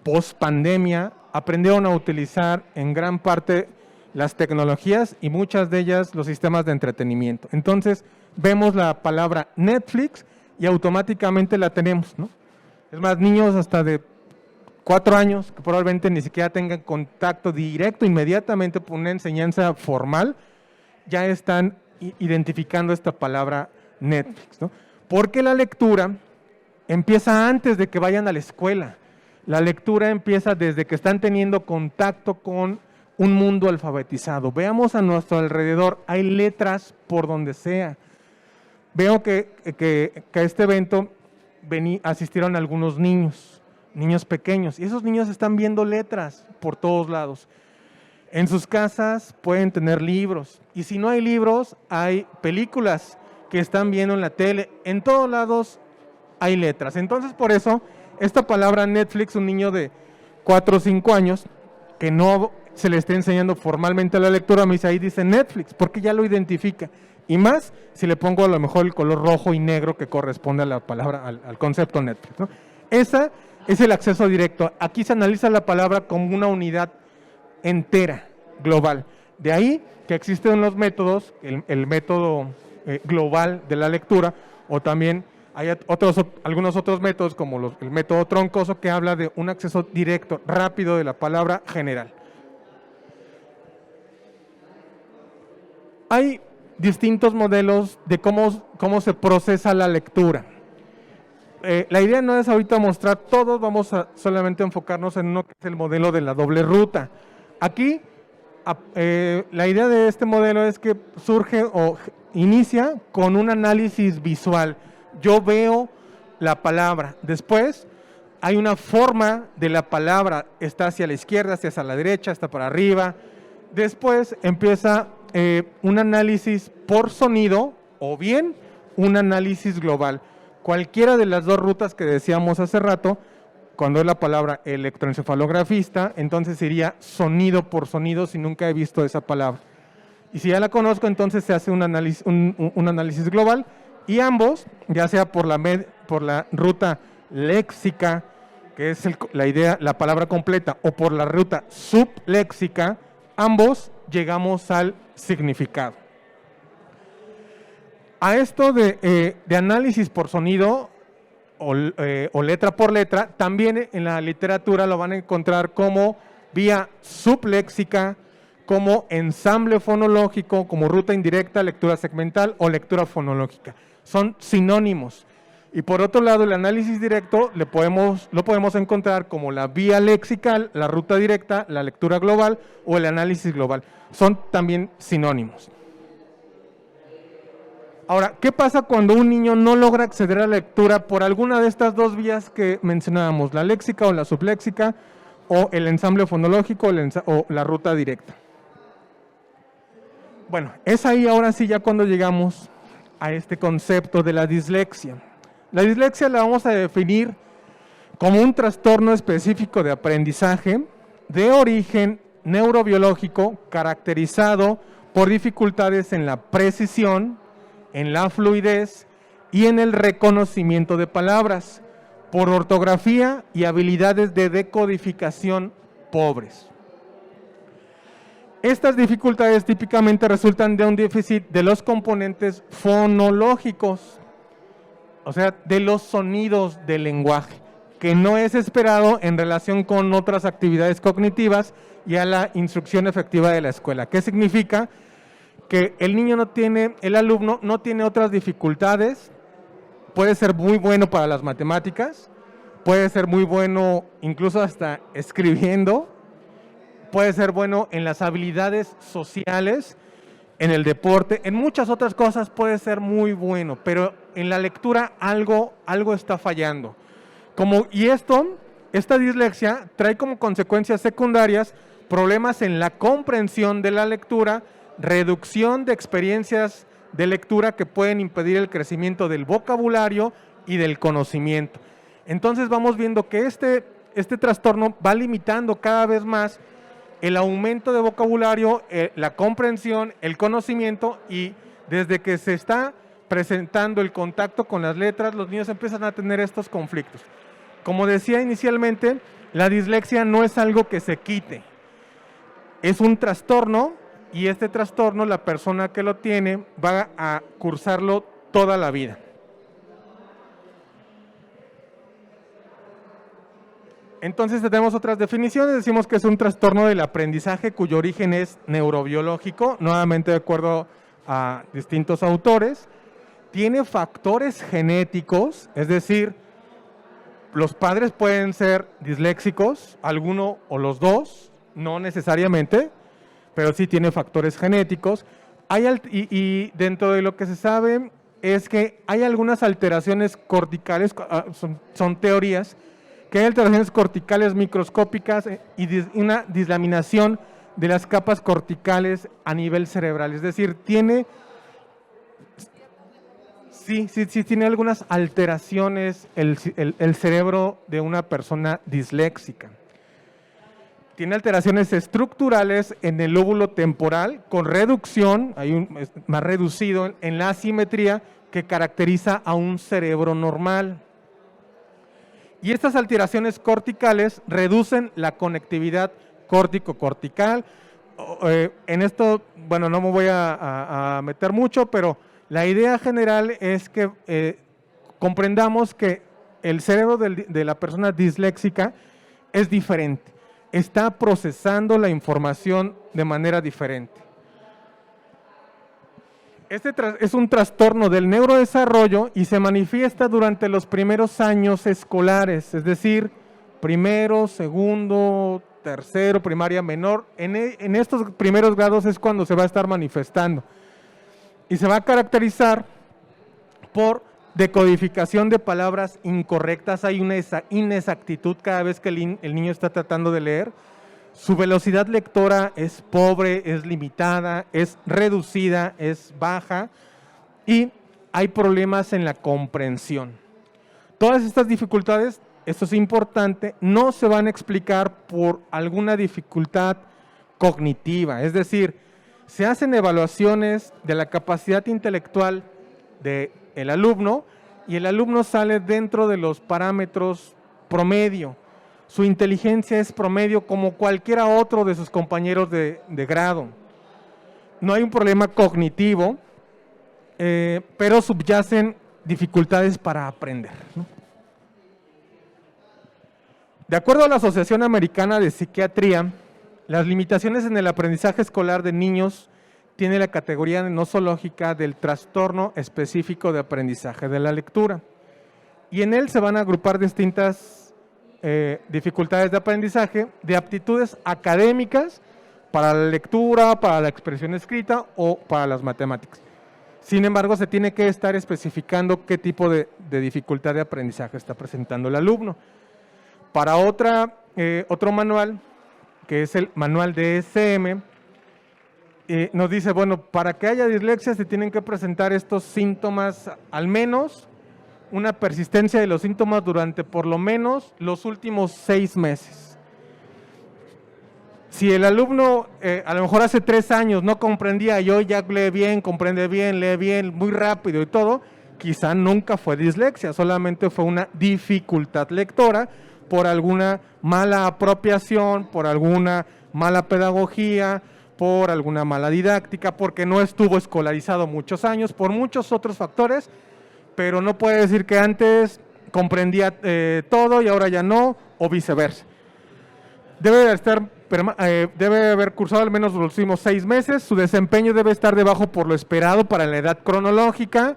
post pandemia aprendieron a utilizar en gran parte las tecnologías y muchas de ellas los sistemas de entretenimiento. Entonces, vemos la palabra Netflix y automáticamente la tenemos, ¿no? Es más, niños hasta de 4 años que probablemente ni siquiera tengan contacto directo inmediatamente con una enseñanza formal, ya están identificando esta palabra Netflix, ¿no? Porque la lectura empieza antes de que vayan a la escuela. La lectura empieza desde que están teniendo contacto con un mundo alfabetizado. Veamos a nuestro alrededor, hay letras por donde sea. Veo que a este evento asistieron algunos niños pequeños, y esos niños están viendo letras por todos lados. En sus casas pueden tener libros, y si no hay libros, hay películas que están viendo en la tele. En todos lados hay letras. Entonces, por eso, esta palabra Netflix, un niño de 4 o 5 años, que no se le esté enseñando formalmente la lectura, me dice, ahí dice Netflix, porque ya lo identifica. Y más si le pongo a lo mejor el color rojo y negro que corresponde a la palabra, al concepto Netflix, ¿no? Esa es el acceso directo. Aquí se analiza la palabra como una unidad entera, global. De ahí que existen los métodos, el método global de la lectura, o también hay algunos otros métodos como el método troncoso, que habla de un acceso directo, rápido de la palabra general. Hay distintos modelos de cómo se procesa la lectura. La idea no es ahorita mostrar todos, vamos a solamente enfocarnos en uno que es el modelo de la doble ruta. Aquí, la idea de este modelo es que surge o inicia con un análisis visual. Yo veo la palabra, después hay una forma de la palabra, está hacia la izquierda, hacia la derecha, está para arriba. Después empieza un análisis por sonido o bien un análisis global. Cualquiera de las dos rutas que decíamos hace rato, cuando es la palabra electroencefalografista, entonces sería sonido por sonido si nunca he visto esa palabra. Y si ya la conozco, entonces se hace un análisis global, y ambos, ya sea por la ruta léxica, que es la palabra completa, o por la ruta subléxica, ambos llegamos al significado. A esto de análisis por sonido o letra por letra, también en la literatura lo van a encontrar como vía subléxica, como ensamble fonológico, como ruta indirecta, lectura segmental o lectura fonológica. Son sinónimos. Y por otro lado, el análisis directo lo podemos encontrar como la vía lexical, la ruta directa, la lectura global o el análisis global. Son también sinónimos. Ahora, ¿qué pasa cuando un niño no logra acceder a la lectura por alguna de estas dos vías que mencionábamos, la léxica o la subléxica, o el ensamble fonológico o la ruta directa? Bueno, es ahí ahora sí ya cuando llegamos a este concepto de la dislexia. La dislexia la vamos a definir como un trastorno específico de aprendizaje de origen neurobiológico caracterizado por dificultades en la precisión, en la fluidez y en el reconocimiento de palabras, por ortografía y habilidades de decodificación pobres. Estas dificultades típicamente resultan de un déficit de los componentes fonológicos, o sea, de los sonidos del lenguaje, que no es esperado en relación con otras actividades cognitivas y a la instrucción efectiva de la escuela. ¿Qué significa? Que el alumno no tiene otras dificultades, puede ser muy bueno para las matemáticas, puede ser muy bueno incluso hasta escribiendo, puede ser bueno en las habilidades sociales, en el deporte, en muchas otras cosas puede ser muy bueno, pero en la lectura algo está fallando. Esta dislexia trae como consecuencias secundarias problemas en la comprensión de la lectura, reducción de experiencias de lectura que pueden impedir el crecimiento del vocabulario y del conocimiento. Entonces vamos viendo que este trastorno va limitando cada vez más el aumento de vocabulario, la comprensión, el conocimiento, y desde que se está presentando el contacto con las letras, los niños empiezan a tener estos conflictos. Como decía inicialmente, la dislexia no es algo que se quite, es un trastorno, y este trastorno la persona que lo tiene va a cursarlo toda la vida. Entonces tenemos otras definiciones, decimos que es un trastorno del aprendizaje cuyo origen es neurobiológico, nuevamente de acuerdo a distintos autores. Tiene factores genéticos, es decir, los padres pueden ser disléxicos, alguno o los dos, no necesariamente. pero sí tiene factores genéticos. Y dentro de lo que se sabe es que hay algunas alteraciones corticales, son teorías, que hay alteraciones corticales microscópicas y una dislaminación de las capas corticales a nivel cerebral. Es decir, tiene algunas alteraciones el cerebro de una persona disléxica. Tiene alteraciones estructurales en el lóbulo temporal con reducción, más reducido en la asimetría que caracteriza a un cerebro normal. Y estas alteraciones corticales reducen la conectividad córtico-cortical. En esto, bueno, no me voy a meter mucho, pero la idea general es que comprendamos que el cerebro de la persona disléxica es diferente. Está procesando la información de manera diferente. Este es un trastorno del neurodesarrollo y se manifiesta durante los primeros años escolares, es decir, primero, segundo, tercero, primaria menor. En estos primeros grados es cuando se va a estar manifestando. Y se va a caracterizar por decodificación de palabras incorrectas. Hay una inexactitud cada vez que el niño está tratando de leer. Su velocidad lectora es pobre, es limitada, es reducida, es baja y hay problemas en la comprensión. Todas estas dificultades, esto es importante, no se van a explicar por alguna dificultad cognitiva. Es decir, se hacen evaluaciones de la capacidad intelectual del alumno y el alumno sale dentro de los parámetros promedio. Su inteligencia es promedio como cualquiera otro de sus compañeros de grado. No hay un problema cognitivo, pero subyacen dificultades para aprender, ¿no? De acuerdo a la Asociación Americana de Psiquiatría, las limitaciones en el aprendizaje escolar de niños tiene la categoría nosológica del trastorno específico de aprendizaje de la lectura. Y en él se van a agrupar distintas dificultades de aprendizaje, de aptitudes académicas para la lectura, para la expresión escrita o para las matemáticas. Sin embargo, se tiene que estar especificando qué tipo de dificultad de aprendizaje está presentando el alumno. Para otro manual, que es el manual DSM, nos dice, bueno, para que haya dislexia se tienen que presentar estos síntomas, al menos una persistencia de los síntomas durante por lo menos los últimos 6 meses. Si el alumno a lo mejor hace 3 años no comprendía y hoy ya lee bien, comprende bien, lee bien, muy rápido y todo, quizá nunca fue dislexia, solamente fue una dificultad lectora por alguna mala apropiación, por alguna mala pedagogía, por alguna mala didáctica, porque no estuvo escolarizado muchos años, por muchos otros factores, pero no puede decir que antes comprendía todo y ahora ya no, o viceversa. Debe haber cursado al menos los últimos 6 meses, su desempeño debe estar debajo por lo esperado para la edad cronológica,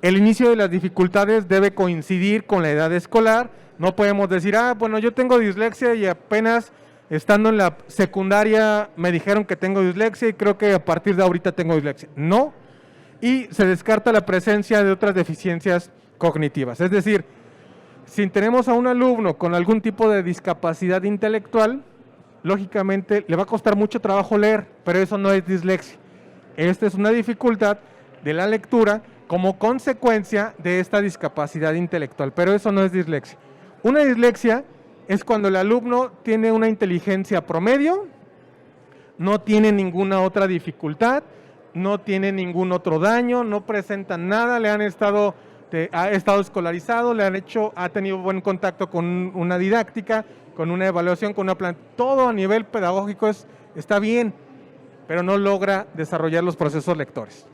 el inicio de las dificultades debe coincidir con la edad escolar, no podemos decir, bueno, yo tengo dislexia y apenas estando en la secundaria me dijeron que tengo dislexia y creo que a partir de ahorita tengo dislexia. No. Y se descarta la presencia de otras deficiencias cognitivas. Es decir, si tenemos a un alumno con algún tipo de discapacidad intelectual, lógicamente le va a costar mucho trabajo leer, pero eso no es dislexia. Esta es una dificultad de la lectura como consecuencia de esta discapacidad intelectual, pero eso no es dislexia. Una dislexia es cuando el alumno tiene una inteligencia promedio, no tiene ninguna otra dificultad, no tiene ningún otro daño, no presenta nada, ha estado escolarizado, ha tenido buen contacto con una didáctica, con una evaluación, con una plan, todo a nivel pedagógico está bien, pero no logra desarrollar los procesos lectores.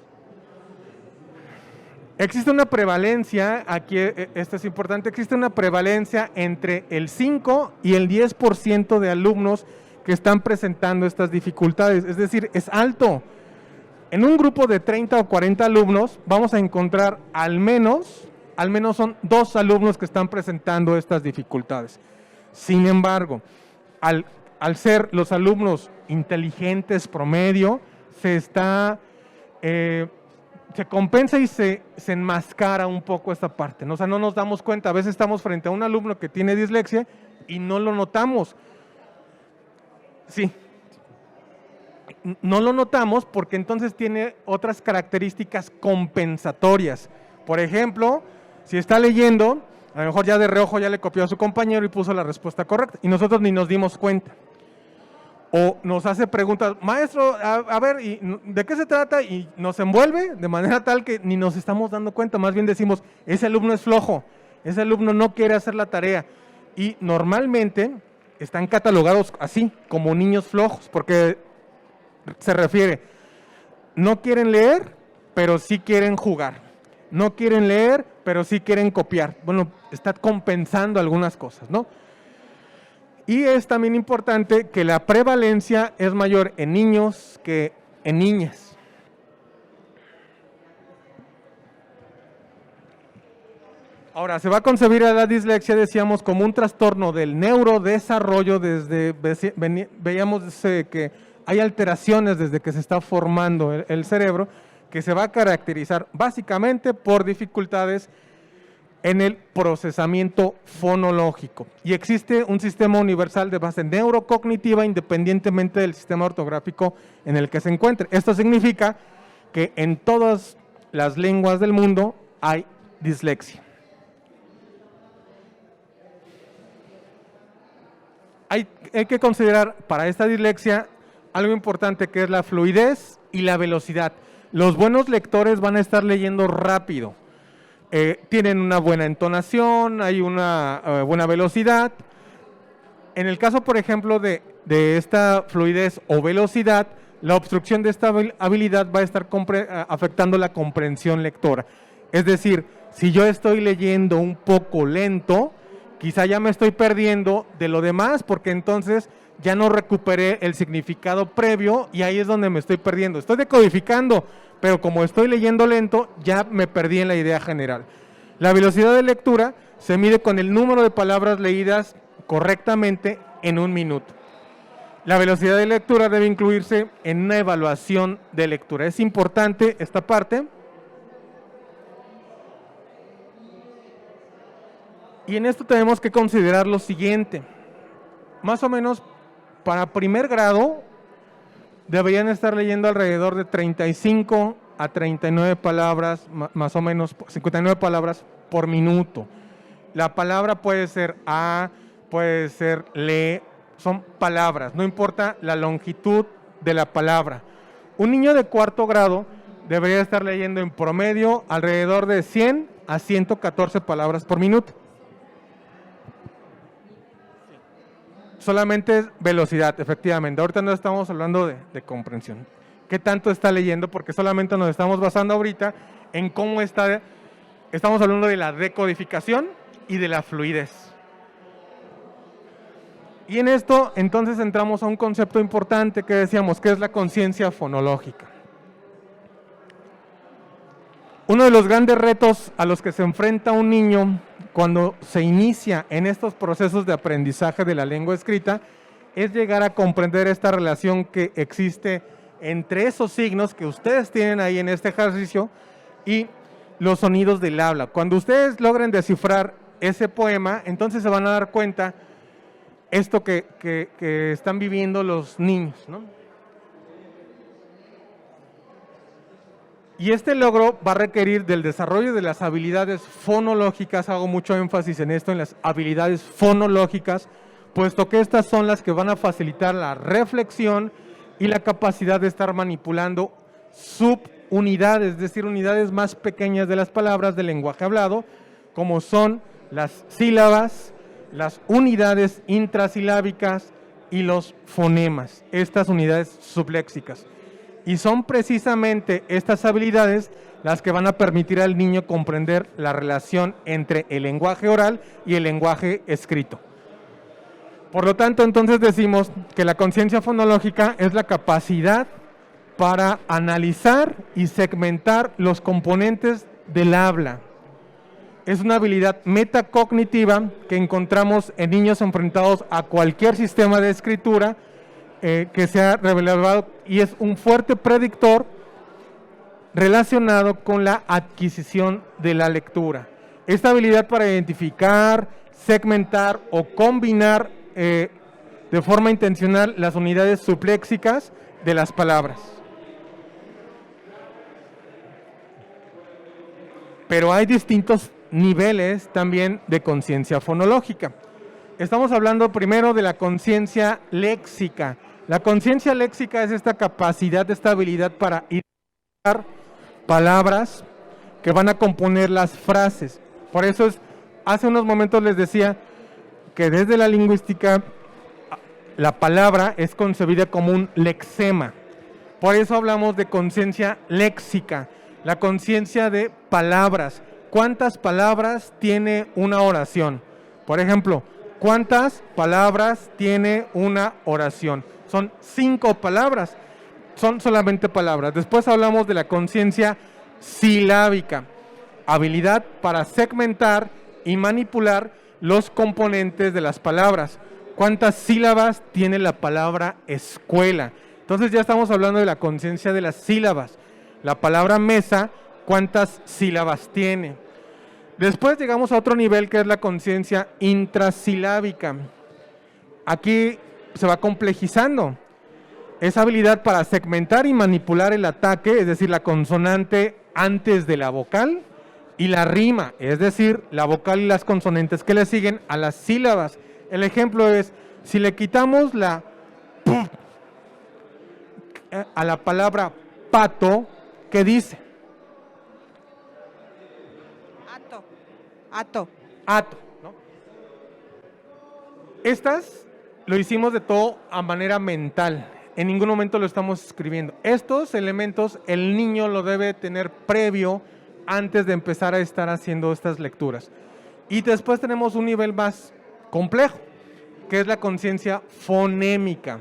Existe una prevalencia, aquí esto es importante, existe una prevalencia entre el 5 y el 10% de alumnos que están presentando estas dificultades, es decir, es alto. En un grupo de 30 o 40 alumnos vamos a encontrar al menos son 2 alumnos que están presentando estas dificultades. Sin embargo, al al ser los alumnos inteligentes promedio, se compensa y se enmascara un poco esta parte, ¿no? O sea, no nos damos cuenta. A veces estamos frente a un alumno que tiene dislexia y no lo notamos. Sí. No lo notamos porque entonces tiene otras características compensatorias. Por ejemplo, si está leyendo, a lo mejor ya de reojo ya le copió a su compañero y puso la respuesta correcta y nosotros ni nos dimos cuenta. O nos hace preguntas, maestro, a ver, ¿de qué se trata? Y nos envuelve de manera tal que ni nos estamos dando cuenta. Más bien decimos, ese alumno es flojo, ese alumno no quiere hacer la tarea. Y normalmente están catalogados así, como niños flojos, porque se refiere, no quieren leer, pero sí quieren jugar. No quieren leer, pero sí quieren copiar. Bueno, está compensando algunas cosas, ¿no? Y es también importante que la prevalencia es mayor en niños que en niñas. Ahora, se va a concebir a la dislexia, decíamos, como un trastorno del neurodesarrollo. Veíamos que hay alteraciones desde que se está formando el cerebro, que se va a caracterizar básicamente por dificultades en el procesamiento fonológico. Y existe un sistema universal de base neurocognitiva independientemente del sistema ortográfico en el que se encuentre. Esto significa que en todas las lenguas del mundo hay dislexia. Hay que considerar para esta dislexia algo importante, que es la fluidez y la velocidad. Los buenos lectores van a estar leyendo rápido. Tienen una buena entonación, hay una buena velocidad. En el caso, por ejemplo, de esta fluidez o velocidad, la obstrucción de esta habilidad va a estar afectando la comprensión lectora. Es decir, si yo estoy leyendo un poco lento, quizá ya me estoy perdiendo de lo demás, porque entonces ya no recuperé el significado previo y ahí es donde me estoy perdiendo. Estoy decodificando, pero como estoy leyendo lento, ya me perdí en la idea general. La velocidad de lectura se mide con el número de palabras leídas correctamente en un minuto. La velocidad de lectura debe incluirse en una evaluación de lectura. Es importante esta parte. Y en esto tenemos que considerar lo siguiente. Más o menos para primer grado deberían estar leyendo alrededor de 35 a 39 palabras, más o menos 59 palabras por minuto. La palabra puede ser a, puede ser le, son palabras, no importa la longitud de la palabra. Un niño de cuarto grado debería estar leyendo en promedio alrededor de 100 a 114 palabras por minuto. Solamente es velocidad, efectivamente. Ahorita no estamos hablando de comprensión. ¿Qué tanto está leyendo? Porque solamente nos estamos basando ahorita en cómo está. Estamos hablando de la decodificación y de la fluidez. Y en esto, entonces, entramos a un concepto importante que decíamos, que es la conciencia fonológica. Uno de los grandes retos a los que se enfrenta un niño cuando se inicia en estos procesos de aprendizaje de la lengua escrita es llegar a comprender esta relación que existe entre esos signos que ustedes tienen ahí en este ejercicio y los sonidos del habla. Cuando ustedes logren descifrar ese poema, entonces se van a dar cuenta esto que están viviendo los niños, ¿no? Y este logro va a requerir del desarrollo de las habilidades fonológicas. Hago mucho énfasis en esto, en las habilidades fonológicas, puesto que estas son las que van a facilitar la reflexión y la capacidad de estar manipulando subunidades, es decir, unidades más pequeñas de las palabras del lenguaje hablado, como son las sílabas, las unidades intrasilábicas y los fonemas, estas unidades subléxicas. Y son precisamente estas habilidades las que van a permitir al niño comprender la relación entre el lenguaje oral y el lenguaje escrito. Por lo tanto, entonces decimos que la conciencia fonológica es la capacidad para analizar y segmentar los componentes del habla. es una habilidad metacognitiva que encontramos en niños enfrentados a cualquier sistema de escritura que se ha revelado y es un fuerte predictor relacionado con la adquisición de la lectura. Esta habilidad para identificar, segmentar o combinar de forma intencional las unidades subléxicas de las palabras. Pero hay distintos niveles también de conciencia fonológica. Estamos hablando primero de la conciencia léxica. La conciencia léxica es esta capacidad, esta habilidad para identificar palabras que van a componer las frases. Por eso hace unos momentos les decía que desde la lingüística la palabra es concebida como un lexema. Por eso hablamos de conciencia léxica, la conciencia de palabras. ¿Cuántas palabras tiene una oración? Por ejemplo, ¿cuántas palabras tiene una oración? Son 5 palabras, son solamente palabras. Después hablamos de la conciencia silábica, habilidad para segmentar y manipular los componentes de las palabras. ¿Cuántas sílabas tiene la palabra escuela? Entonces ya estamos hablando de la conciencia de las sílabas. La palabra mesa, ¿cuántas sílabas tiene? Después llegamos a otro nivel que es la conciencia intrasilábica. Aquí se va complejizando. Es habilidad para segmentar y manipular el ataque, es decir, la consonante antes de la vocal, y la rima, es decir, la vocal y las consonantes que le siguen a las sílabas. El ejemplo es, si le quitamos la p a la palabra pato, ¿qué dice? Ato. Ato, ¿no? Estas lo hicimos de todo a manera mental. En ningún momento lo estamos escribiendo. Estos elementos el niño lo debe tener previo antes de empezar a estar haciendo estas lecturas. Y después tenemos un nivel más complejo, que es la conciencia fonémica.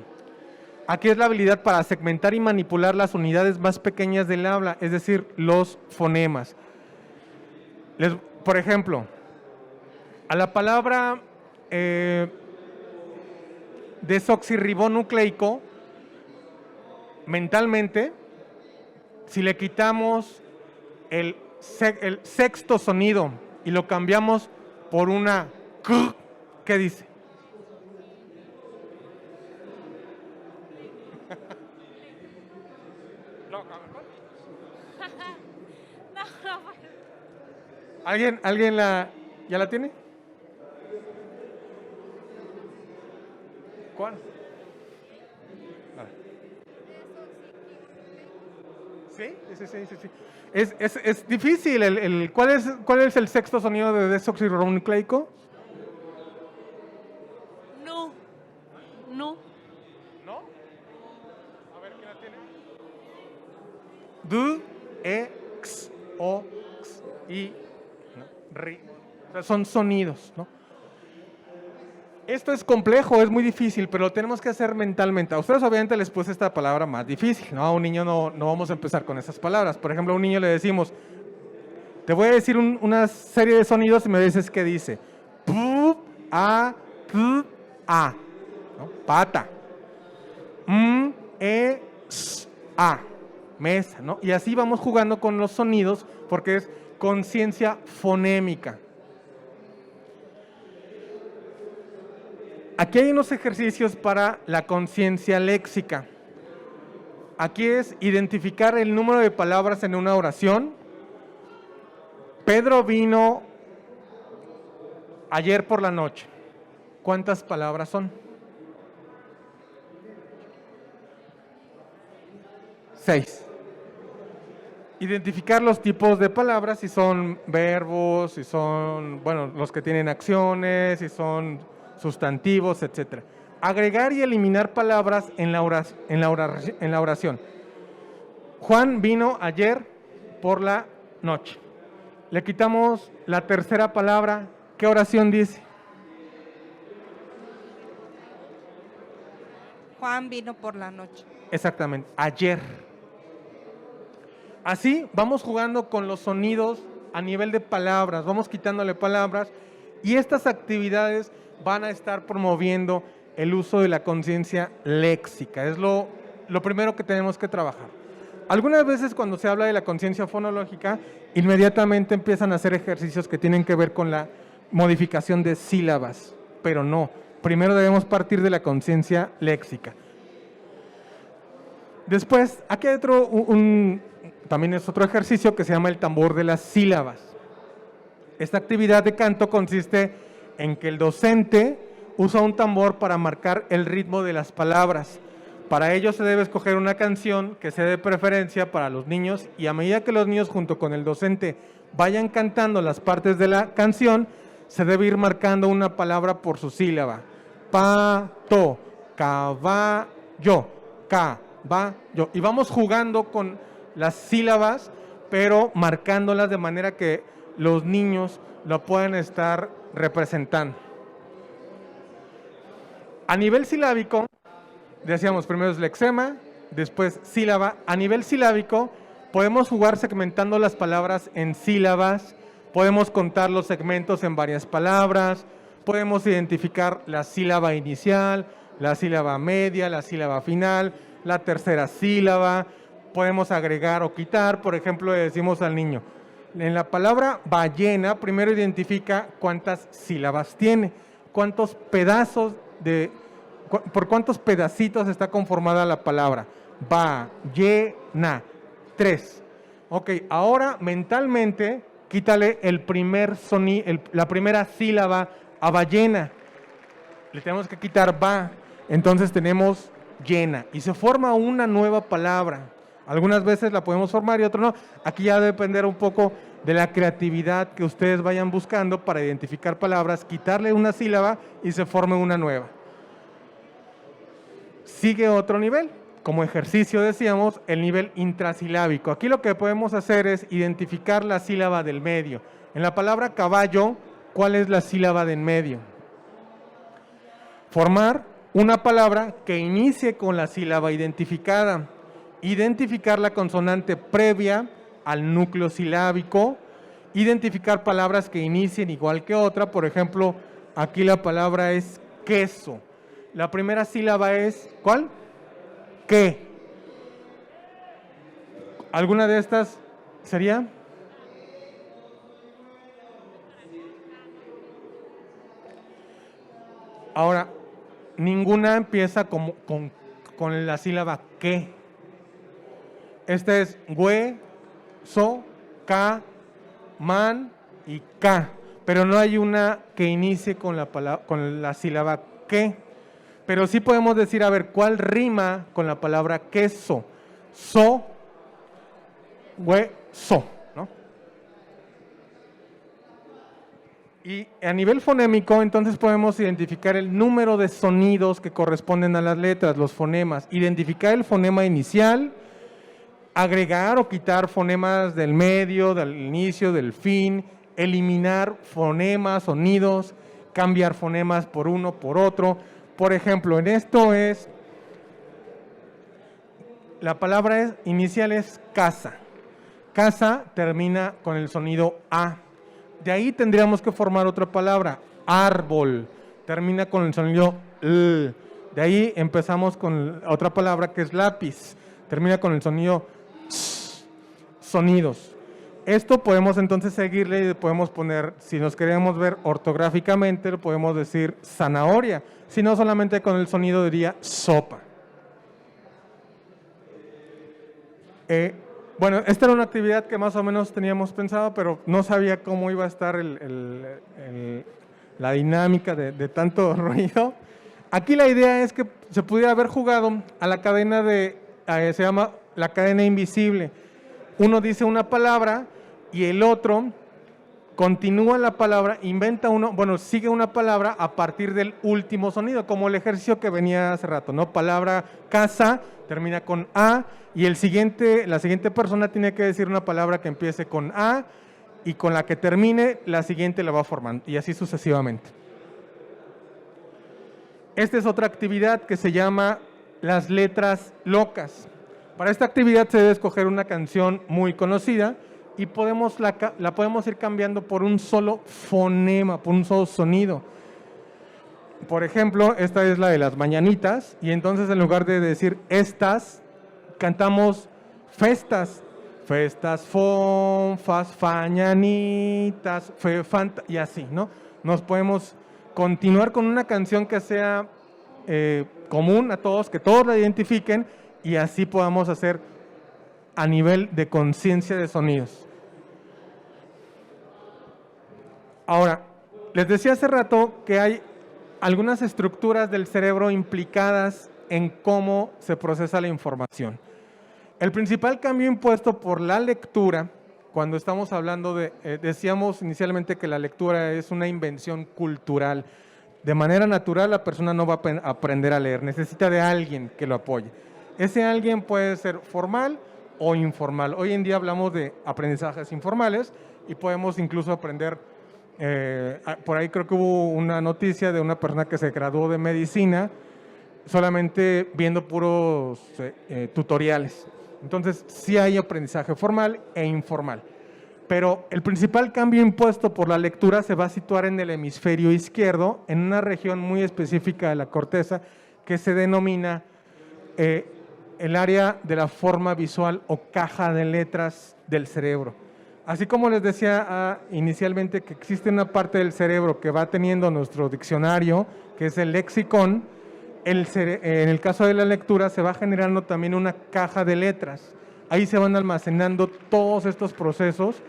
Aquí es la habilidad para segmentar y manipular las unidades más pequeñas del habla, es decir, los fonemas. Por ejemplo, a la palabra desoxirribonucleico, mentalmente, si le quitamos el sexto sonido y lo cambiamos por una k, ¿qué dice? ¿Alguien ya la tiene? ¿Cuál? ¿Sí? Sí. Es difícil. ¿Cuál es el sexto sonido de desoxirribonucleico? No. ¿No? A ver, ¿quién la tiene? Du, x, o, x, i, ¿no? Ri. O sea, son sonidos, ¿no? Esto es complejo, es muy difícil, pero lo tenemos que hacer mentalmente. A ustedes obviamente les puse esta palabra más difícil, ¿no? A un niño no vamos a empezar con esas palabras. Por ejemplo, a un niño le decimos, te voy a decir una serie de sonidos y me dices qué dice. Pu, a, p, a. ¿No? Pata. S, a. Mesa, ¿no? Y así vamos jugando con los sonidos porque es conciencia fonémica. Aquí hay unos ejercicios para la conciencia léxica. Aquí es identificar el número de palabras en una oración. Pedro vino ayer por la noche. ¿Cuántas palabras son? 6. Identificar los tipos de palabras, si son verbos, si son, los que tienen acciones, si son sustantivos, etc. Agregar y eliminar palabras en la oración. Juan vino ayer por la noche. Le quitamos la tercera palabra. ¿Qué oración dice? Juan vino por la noche. Exactamente, ayer. Así vamos jugando con los sonidos a nivel de palabras, vamos quitándole palabras y estas actividades van a estar promoviendo el uso de la conciencia léxica. Es lo primero que tenemos que trabajar. Algunas veces cuando se habla de la conciencia fonológica, inmediatamente empiezan a hacer ejercicios que tienen que ver con la modificación de sílabas, pero no. Primero debemos partir de la conciencia léxica. Después, aquí hay otro, también es otro ejercicio que se llama el tambor de las sílabas. Esta actividad de canto consiste en que el docente usa un tambor para marcar el ritmo de las palabras. Para ello se debe escoger una canción que sea de preferencia para los niños y a medida que los niños junto con el docente vayan cantando las partes de la canción, se debe ir marcando una palabra por su sílaba. Pato, caballo, caballo. Y vamos jugando con las sílabas, pero marcándolas de manera que los niños lo puedan estar representando. A nivel silábico, decíamos primero es lexema, después sílaba. A nivel silábico, podemos jugar segmentando las palabras en sílabas, podemos contar los segmentos en varias palabras, podemos identificar la sílaba inicial, la sílaba media, la sílaba final, la tercera sílaba, podemos agregar o quitar. Por ejemplo, le decimos al niño, en la palabra ballena, primero identifica cuántas sílabas tiene, cuántos pedazos por cuántos pedacitos está conformada la palabra. Ballena, 3. Ok, ahora mentalmente quítale la primera sílaba a ballena. Le tenemos que quitar ba, entonces tenemos llena y se forma una nueva palabra. Algunas veces la podemos formar y otras no. Aquí ya va a depender un poco de la creatividad que ustedes vayan buscando para identificar palabras, quitarle una sílaba y se forme una nueva. Sigue otro nivel. Como ejercicio decíamos, el nivel intrasilábico. Aquí lo que podemos hacer es identificar la sílaba del medio. En la palabra caballo, ¿cuál es la sílaba del medio? Formar una palabra que inicie con la sílaba identificada. Identificar la consonante previa al núcleo silábico. Identificar palabras que inicien igual que otra. Por ejemplo, aquí la palabra es queso. La primera sílaba es, ¿cuál? ¿Qué? ¿Alguna de estas sería? Ahora, ninguna empieza con la sílaba que. Esta es hue, so, ca, man y ca. Pero no hay una que inicie con la sílaba que. Pero sí podemos decir, a ver, ¿cuál rima con la palabra queso? So, hueso, ¿no? Y a nivel fonémico, entonces podemos identificar el número de sonidos que corresponden a las letras, los fonemas. Identificar el fonema inicial, agregar o quitar fonemas del medio, del inicio, del fin, eliminar fonemas, sonidos, cambiar fonemas por uno, por otro. Por ejemplo, en esto es, la palabra inicial es casa. Casa termina con el sonido A. De ahí tendríamos que formar otra palabra, árbol, termina con el sonido L. De ahí empezamos con otra palabra que es lápiz, termina con el sonido S. Sonidos. Esto podemos entonces seguirle y podemos poner, si nos queremos ver ortográficamente, podemos decir zanahoria. Si no, solamente con el sonido diría sopa. Bueno, esta era una actividad que más o menos teníamos pensado, pero no sabía cómo iba a estar la dinámica de tanto ruido. Aquí la idea es que se pudiera haber jugado a la cadena se llama la cadena invisible. Uno dice una palabra y el otro continúa la palabra, sigue una palabra a partir del último sonido, como el ejercicio que venía hace rato, ¿no? Palabra casa termina con A y la siguiente persona tiene que decir una palabra que empiece con A y con la que termine, la siguiente la va formando y así sucesivamente. Esta es otra actividad que se llama las letras locas. Para esta actividad se debe escoger una canción muy conocida y la podemos ir cambiando por un solo fonema, por un solo sonido. Por ejemplo, esta es la de las mañanitas, y entonces en lugar de decir estas, cantamos festas. Festas, fonfas, fañanitas, fefanta, y así, ¿no? Nos podemos continuar con una canción que sea común a todos, que todos la identifiquen, y así podamos hacer a nivel de conciencia de sonidos. Ahora, les decía hace rato que hay algunas estructuras del cerebro implicadas en cómo se procesa la información. El principal cambio impuesto por la lectura, cuando estamos hablando de, decíamos inicialmente que la lectura es una invención cultural. De manera natural la persona no va a aprender a leer, necesita de alguien que lo apoye. Ese alguien puede ser formal o informal. Hoy en día hablamos de aprendizajes informales y podemos incluso aprender, por ahí creo que hubo una noticia de una persona que se graduó de medicina solamente viendo puros tutoriales. Entonces, sí hay aprendizaje formal e informal. Pero el principal cambio impuesto por la lectura se va a situar en el hemisferio izquierdo, en una región muy específica de la corteza que se denomina el área de la forma visual o caja de letras del cerebro. Así como les decía inicialmente que existe una parte del cerebro que va teniendo nuestro diccionario, que es el lexicón, en el caso de la lectura se va generando también una caja de letras. Ahí se van almacenando todos estos procesos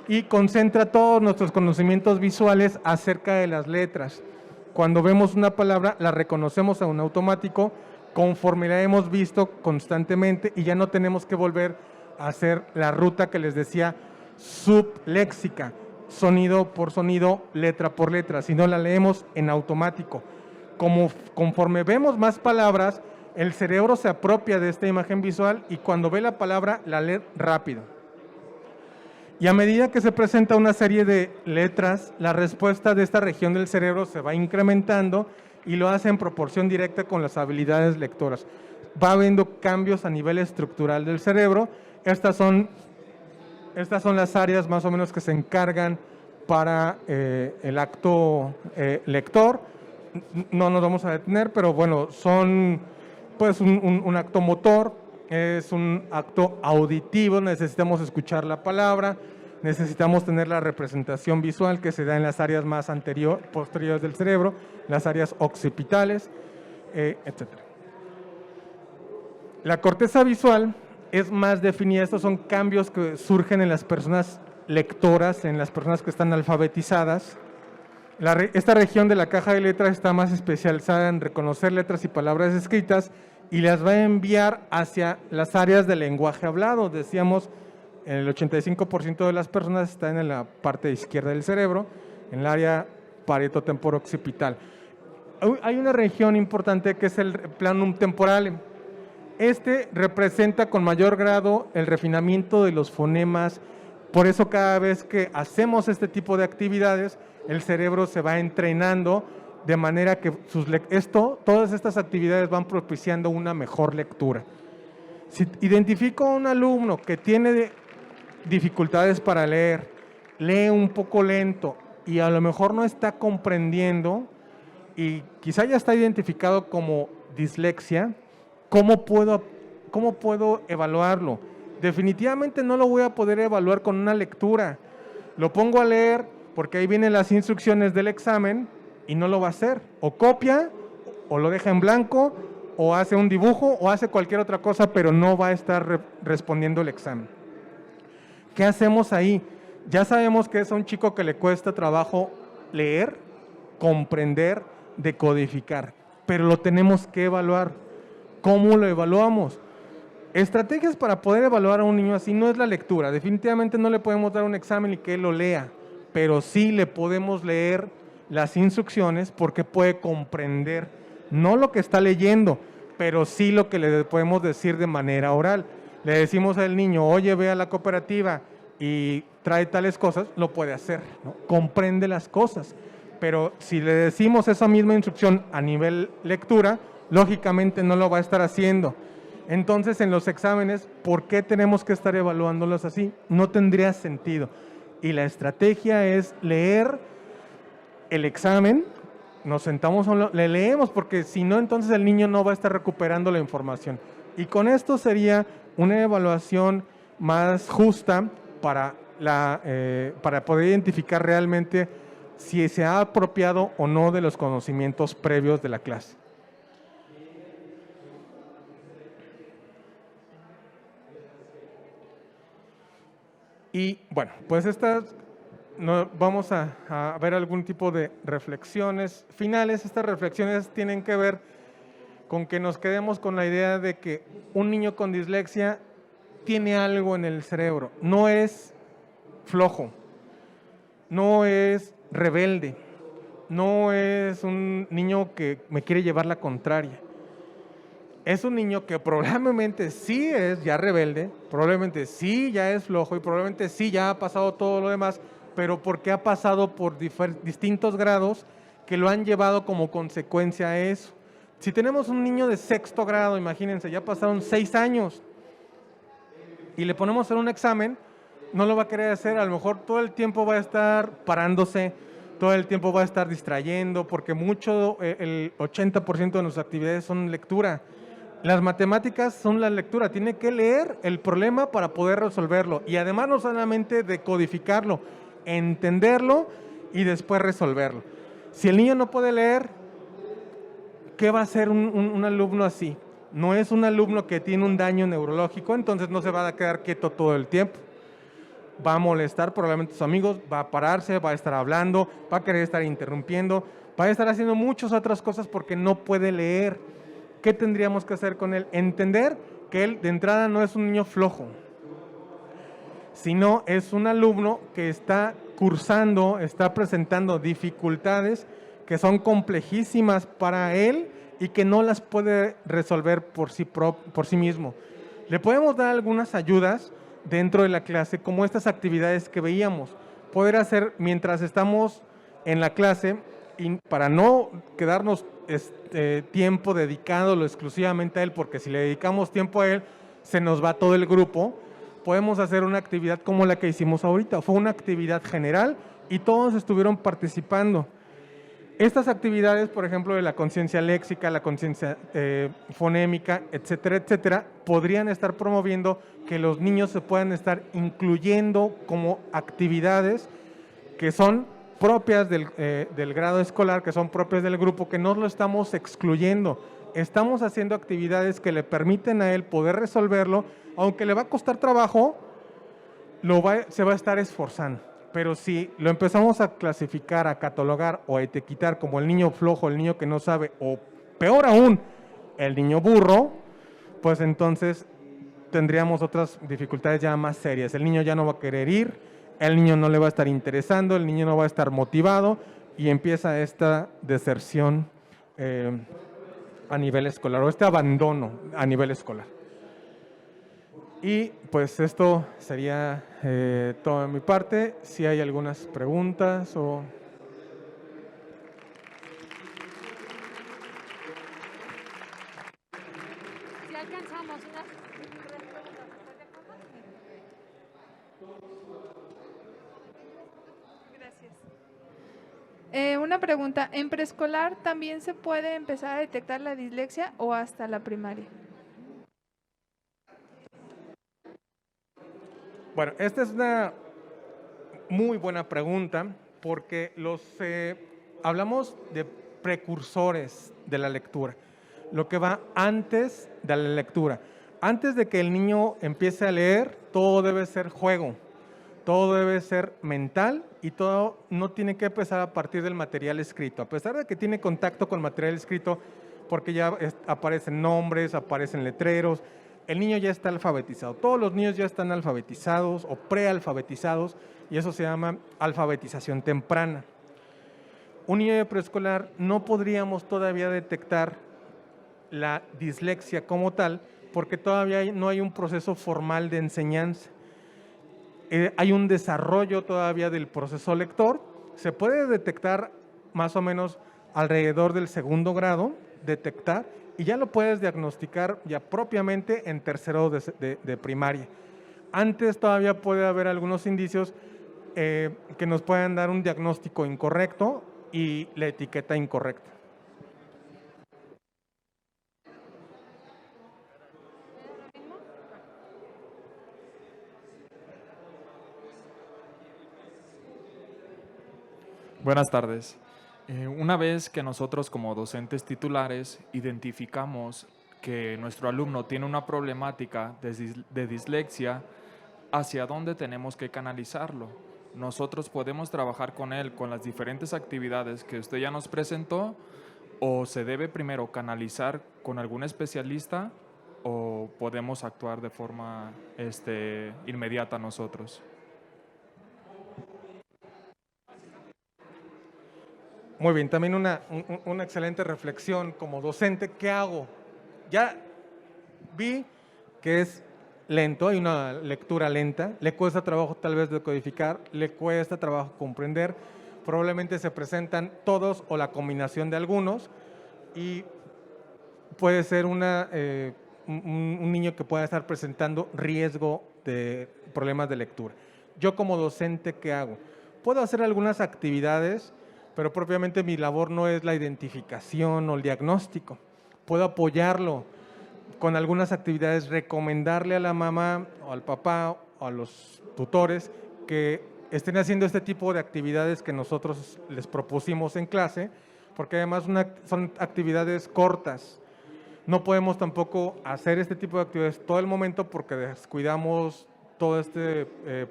y concentra todos nuestros conocimientos visuales acerca de las letras. Cuando vemos una palabra, la reconocemos a un automático conforme la hemos visto constantemente y ya no tenemos que volver a hacer la ruta que les decía subléxica, sonido por sonido, letra por letra, sino la leemos en automático. Conforme vemos más palabras, el cerebro se apropia de esta imagen visual y cuando ve la palabra la lee rápido. Y a medida que se presenta una serie de letras, la respuesta de esta región del cerebro se va incrementando y lo hace en proporción directa con las habilidades lectoras. Va habiendo cambios a nivel estructural del cerebro. Estas son las áreas más o menos que se encargan para el acto lector. No nos vamos a detener, pero bueno, son pues un acto motor, es un acto auditivo, necesitamos escuchar la palabra, necesitamos tener la representación visual que se da en las áreas más posteriores del cerebro, las áreas occipitales, etc. La corteza visual es más definida, estos son cambios que surgen en las personas lectoras, en las personas que están alfabetizadas. Esta región de la caja de letras está más especializada en reconocer letras y palabras escritas y las va a enviar hacia las áreas del lenguaje hablado. Decíamos, el 85% de las personas están en la parte izquierda del cerebro, en el área parietotemporo-occipital. Hay una región importante que es el planum temporale. Este representa con mayor grado el refinamiento de los fonemas. Por eso cada vez que hacemos este tipo de actividades, el cerebro se va entrenando de manera que todas estas actividades van propiciando una mejor lectura. Si identifico a un alumno que tiene dificultades para leer, lee un poco lento y a lo mejor no está comprendiendo y quizá ya está identificado como dislexia, ¿cómo puedo evaluarlo? Definitivamente no lo voy a poder evaluar con una lectura. Lo pongo a leer porque ahí vienen las instrucciones del examen y no lo va a hacer. O copia, o lo deja en blanco, o hace un dibujo, o hace cualquier otra cosa, pero no va a estar respondiendo el examen. ¿Qué hacemos ahí? Ya sabemos que es a un chico que le cuesta trabajo leer, comprender, decodificar, pero lo tenemos que evaluar. ¿Cómo lo evaluamos? Estrategias para poder evaluar a un niño así no es la lectura. Definitivamente no le podemos dar un examen y que él lo lea, pero sí le podemos leer las instrucciones porque puede comprender, no lo que está leyendo, pero sí lo que le podemos decir de manera oral. Le decimos al niño, oye, ve a la cooperativa y trae tales cosas, lo puede hacer, ¿no? Comprende las cosas. Pero si le decimos esa misma instrucción a nivel lectura, lógicamente no lo va a estar haciendo. Entonces, en los exámenes, ¿por qué tenemos que estar evaluándolos así? No tendría sentido. Y la estrategia es leer el examen, nos sentamos, le leemos, porque si no, entonces el niño no va a estar recuperando la información. Y con esto sería una evaluación más justa para poder identificar realmente si se ha apropiado o no de los conocimientos previos de la clase. Y bueno, pues vamos a ver algún tipo de reflexiones finales. Estas reflexiones tienen que ver con que nos quedemos con la idea de que un niño con dislexia tiene algo en el cerebro. No es flojo, no es rebelde, no es un niño que me quiere llevar la contraria. Es un niño que probablemente sí es ya rebelde, probablemente sí ya es flojo y probablemente sí ya ha pasado todo lo demás, pero porque ha pasado por distintos grados que lo han llevado como consecuencia a eso. Si tenemos un niño de 6º grado, imagínense, ya pasaron 6 años y le ponemos a hacer un examen, no lo va a querer hacer, a lo mejor todo el tiempo va a estar parándose, todo el tiempo va a estar distrayendo, porque el 80% de nuestras actividades son lectura. Las matemáticas son la lectura, tiene que leer el problema para poder resolverlo y además no solamente decodificarlo, entenderlo y después resolverlo. Si el niño no puede leer, ¿qué va a hacer un alumno así? No es un alumno que tiene un daño neurológico, entonces no se va a quedar quieto todo el tiempo. Va a molestar probablemente a sus amigos, va a pararse, va a estar hablando, va a querer estar interrumpiendo, va a estar haciendo muchas otras cosas porque no puede leer. ¿Qué tendríamos que hacer con él? Entender que él de entrada no es un niño flojo, sino es un alumno que está cursando, está presentando dificultades que son complejísimas para él y que no las puede resolver por sí mismo. Le podemos dar algunas ayudas dentro de la clase, como estas actividades que veíamos. Poder hacer mientras estamos en la clase, y para no quedarnos tiempo dedicado exclusivamente a él, porque si le dedicamos tiempo a él, se nos va todo el grupo, podemos hacer una actividad como la que hicimos ahorita. Fue una actividad general y todos estuvieron participando. Estas actividades, por ejemplo, de la conciencia léxica, la conciencia fonémica, etcétera, etcétera, podrían estar promoviendo que los niños se puedan estar incluyendo como actividades que son propias del grado escolar, que son propias del grupo, que no lo estamos excluyendo. Estamos haciendo actividades que le permiten a él poder resolverlo, aunque le va a costar trabajo, se va a estar esforzando. Pero si lo empezamos a clasificar, a catalogar o a etiquetar como el niño flojo, el niño que no sabe, o peor aún, el niño burro, pues entonces tendríamos otras dificultades ya más serias. El niño ya no va a querer ir, el niño no le va a estar interesando, el niño no va a estar motivado y empieza esta deserción a nivel escolar o este abandono a nivel escolar. Y pues esto sería todo de mi parte. Si hay algunas preguntas o... Si alcanzamos unas... Gracias. Una pregunta, ¿en preescolar también se puede empezar a detectar la dislexia o hasta la primaria? Bueno, esta es una muy buena pregunta porque hablamos de precursores de la lectura, lo que va antes de la lectura. Antes de que el niño empiece a leer, todo debe ser juego, todo debe ser mental y todo no tiene que empezar a partir del material escrito. A pesar de que tiene contacto con material escrito, porque ya aparecen nombres, aparecen letreros, el niño ya está alfabetizado. Todos los niños ya están alfabetizados o prealfabetizados y eso se llama alfabetización temprana. Un niño de preescolar no podríamos todavía detectar la dislexia como tal porque todavía no hay un proceso formal de enseñanza. Hay un desarrollo todavía del proceso lector. Se puede detectar más o menos alrededor del 2º grado, detectar, y ya lo puedes diagnosticar ya propiamente en tercero de primaria. Antes todavía puede haber algunos indicios que nos puedan dar un diagnóstico incorrecto y la etiqueta incorrecta. Buenas tardes. Una vez que nosotros como docentes titulares identificamos que nuestro alumno tiene una problemática de dislexia, ¿hacia dónde tenemos que canalizarlo? Nosotros podemos trabajar con él con las diferentes actividades que usted ya nos presentó, o se debe primero canalizar con algún especialista, o podemos actuar de forma inmediata nosotros. Muy bien, también una excelente reflexión como docente. ¿Qué hago? Ya vi que es lento, hay una lectura lenta, le cuesta trabajo tal vez decodificar, le cuesta trabajo comprender, probablemente se presentan todos o la combinación de algunos y puede ser un niño que pueda estar presentando riesgo de problemas de lectura. Yo como docente, ¿qué hago? Puedo hacer algunas actividades, pero propiamente mi labor no es la identificación o el diagnóstico. Puedo apoyarlo con algunas actividades, recomendarle a la mamá o al papá o a los tutores que estén haciendo este tipo de actividades que nosotros les propusimos en clase, porque además son actividades cortas. No podemos tampoco hacer este tipo de actividades todo el momento porque descuidamos todo este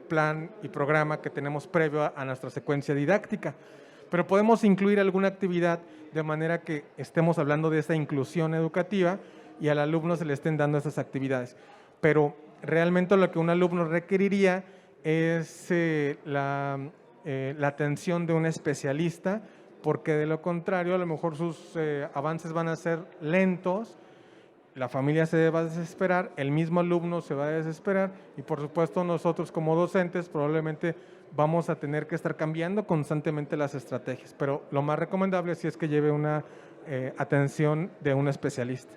plan y programa que tenemos previo a nuestra secuencia didáctica. Pero podemos incluir alguna actividad de manera que estemos hablando de esta inclusión educativa y al alumno se le estén dando esas actividades. Pero realmente lo que un alumno requeriría es la atención de un especialista, porque de lo contrario a lo mejor sus avances van a ser lentos, la familia se va a desesperar, el mismo alumno se va a desesperar y por supuesto nosotros como docentes probablemente vamos a tener que estar cambiando constantemente las estrategias, pero lo más recomendable sí es que lleve una atención de un especialista.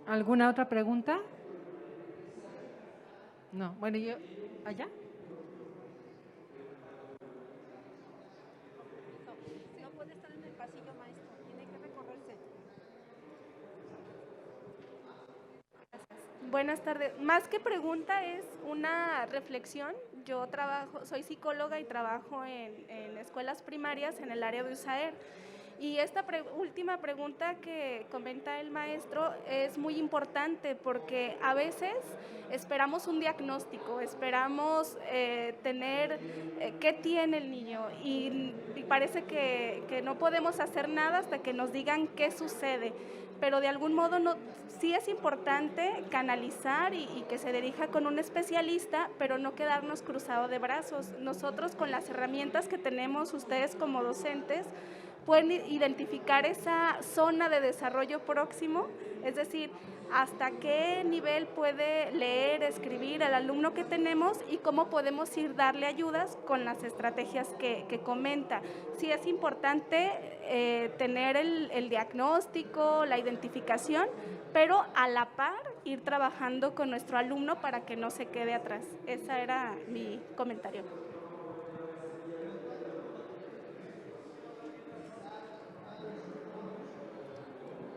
¿Alguna otra pregunta? No, bueno, yo, ¿allá? No puede estar en el pasillo, maestro, tiene que recorrerse. Buenas tardes. Más que pregunta es una reflexión. Yo soy psicóloga y trabajo en escuelas primarias en el área de USAER. Y esta última pregunta que comenta el maestro es muy importante porque a veces esperamos un diagnóstico, esperamos tener qué tiene el niño y parece que no podemos hacer nada hasta que nos digan qué sucede. Pero de algún modo sí es importante canalizar y que se dirija con un especialista, pero no quedarnos cruzados de brazos. Nosotros con las herramientas que tenemos, ustedes como docentes, pueden identificar esa zona de desarrollo próximo, es decir, hasta qué nivel puede leer, escribir el alumno que tenemos y cómo podemos ir darle ayudas con las estrategias que comenta. Sí es importante tener el diagnóstico, la identificación, pero a la par ir trabajando con nuestro alumno para que no se quede atrás. Ese era mi comentario.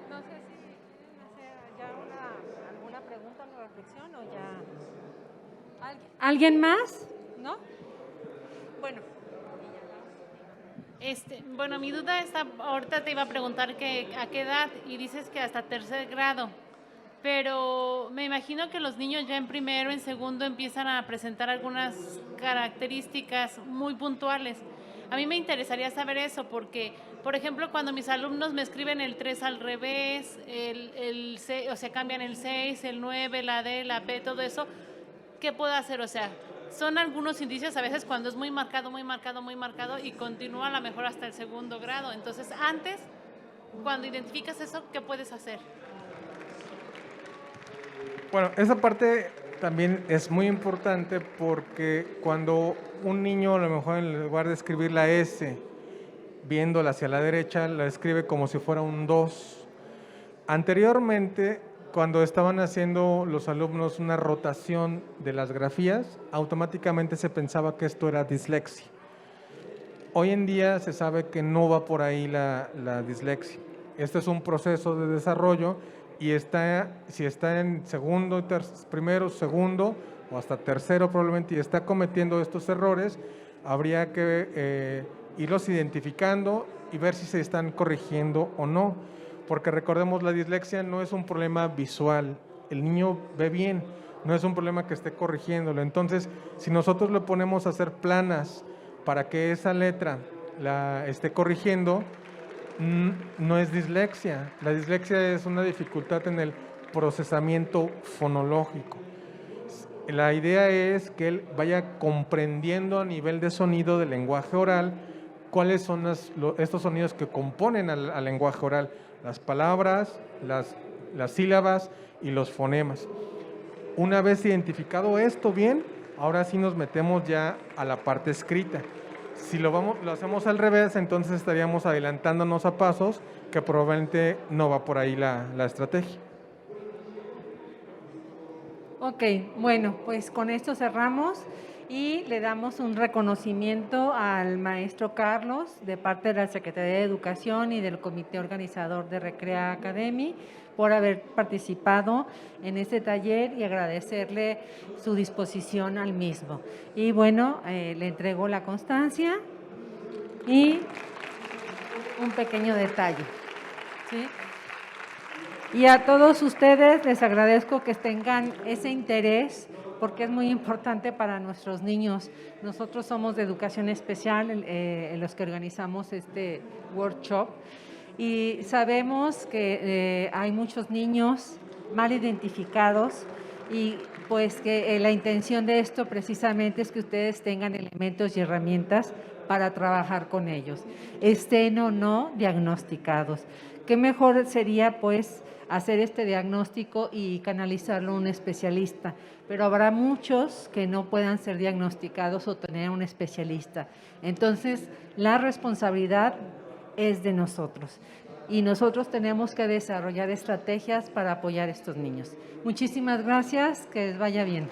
No sé si quieren hacer ya alguna pregunta o reflexión o ya. ¿Alguien más? ¿No? Bueno. Bueno, mi duda está, ahorita te iba a preguntar que a qué edad y dices que hasta tercer grado, pero me imagino que los niños ya en primero, en segundo empiezan a presentar algunas características muy puntuales. A mí me interesaría saber eso porque, por ejemplo, cuando mis alumnos me escriben el 3 al revés, o sea, cambian el 6, el 9, la D, la P, todo eso, ¿qué puedo hacer? O sea, son algunos indicios a veces cuando es muy marcado, muy marcado, muy marcado y continúa a lo mejor hasta el segundo grado. Entonces, antes, cuando identificas eso, ¿qué puedes hacer? Bueno, esa parte también es muy importante porque cuando un niño a lo mejor en lugar de escribir la S viéndola hacia la derecha, la escribe como si fuera un 2. Anteriormente, cuando estaban haciendo los alumnos una rotación de las grafías, automáticamente se pensaba que esto era dislexia. Hoy en día se sabe que no va por ahí la dislexia. Este es un proceso de desarrollo y si está en segundo, primero, segundo o hasta tercero probablemente y está cometiendo estos errores, habría que irlos identificando y ver si se están corrigiendo o no. Porque recordemos, la dislexia no es un problema visual, el niño ve bien, no es un problema que esté corrigiéndolo. Entonces, si nosotros le ponemos a hacer planas para que esa letra la esté corrigiendo, no es dislexia. La dislexia es una dificultad en el procesamiento fonológico. La idea es que él vaya comprendiendo a nivel de sonido del lenguaje oral cuáles son estos sonidos que componen al lenguaje oral, las palabras, las sílabas y los fonemas. Una vez identificado esto bien, ahora sí nos metemos ya a la parte escrita. Si lo hacemos al revés, entonces estaríamos adelantándonos a pasos que probablemente no va por ahí la estrategia. Ok, bueno, pues con esto cerramos y le damos un reconocimiento al maestro Carlos de parte de la Secretaría de Educación y del Comité Organizador de Recrea Academy por haber participado en este taller y agradecerle su disposición al mismo. Y bueno, le entrego la constancia y un pequeño detalle, ¿sí? Y a todos ustedes les agradezco que tengan ese interés porque es muy importante para nuestros niños. Nosotros somos de educación especial, los que organizamos este workshop, y sabemos que hay muchos niños mal identificados y pues que la intención de esto precisamente es que ustedes tengan elementos y herramientas para trabajar con ellos, estén o no diagnosticados. ¿Qué mejor sería pues hacer este diagnóstico y canalizarlo a un especialista? Pero habrá muchos que no puedan ser diagnosticados o tener un especialista. Entonces, la responsabilidad es de nosotros y nosotros tenemos que desarrollar estrategias para apoyar a estos niños. Muchísimas gracias, que les vaya bien.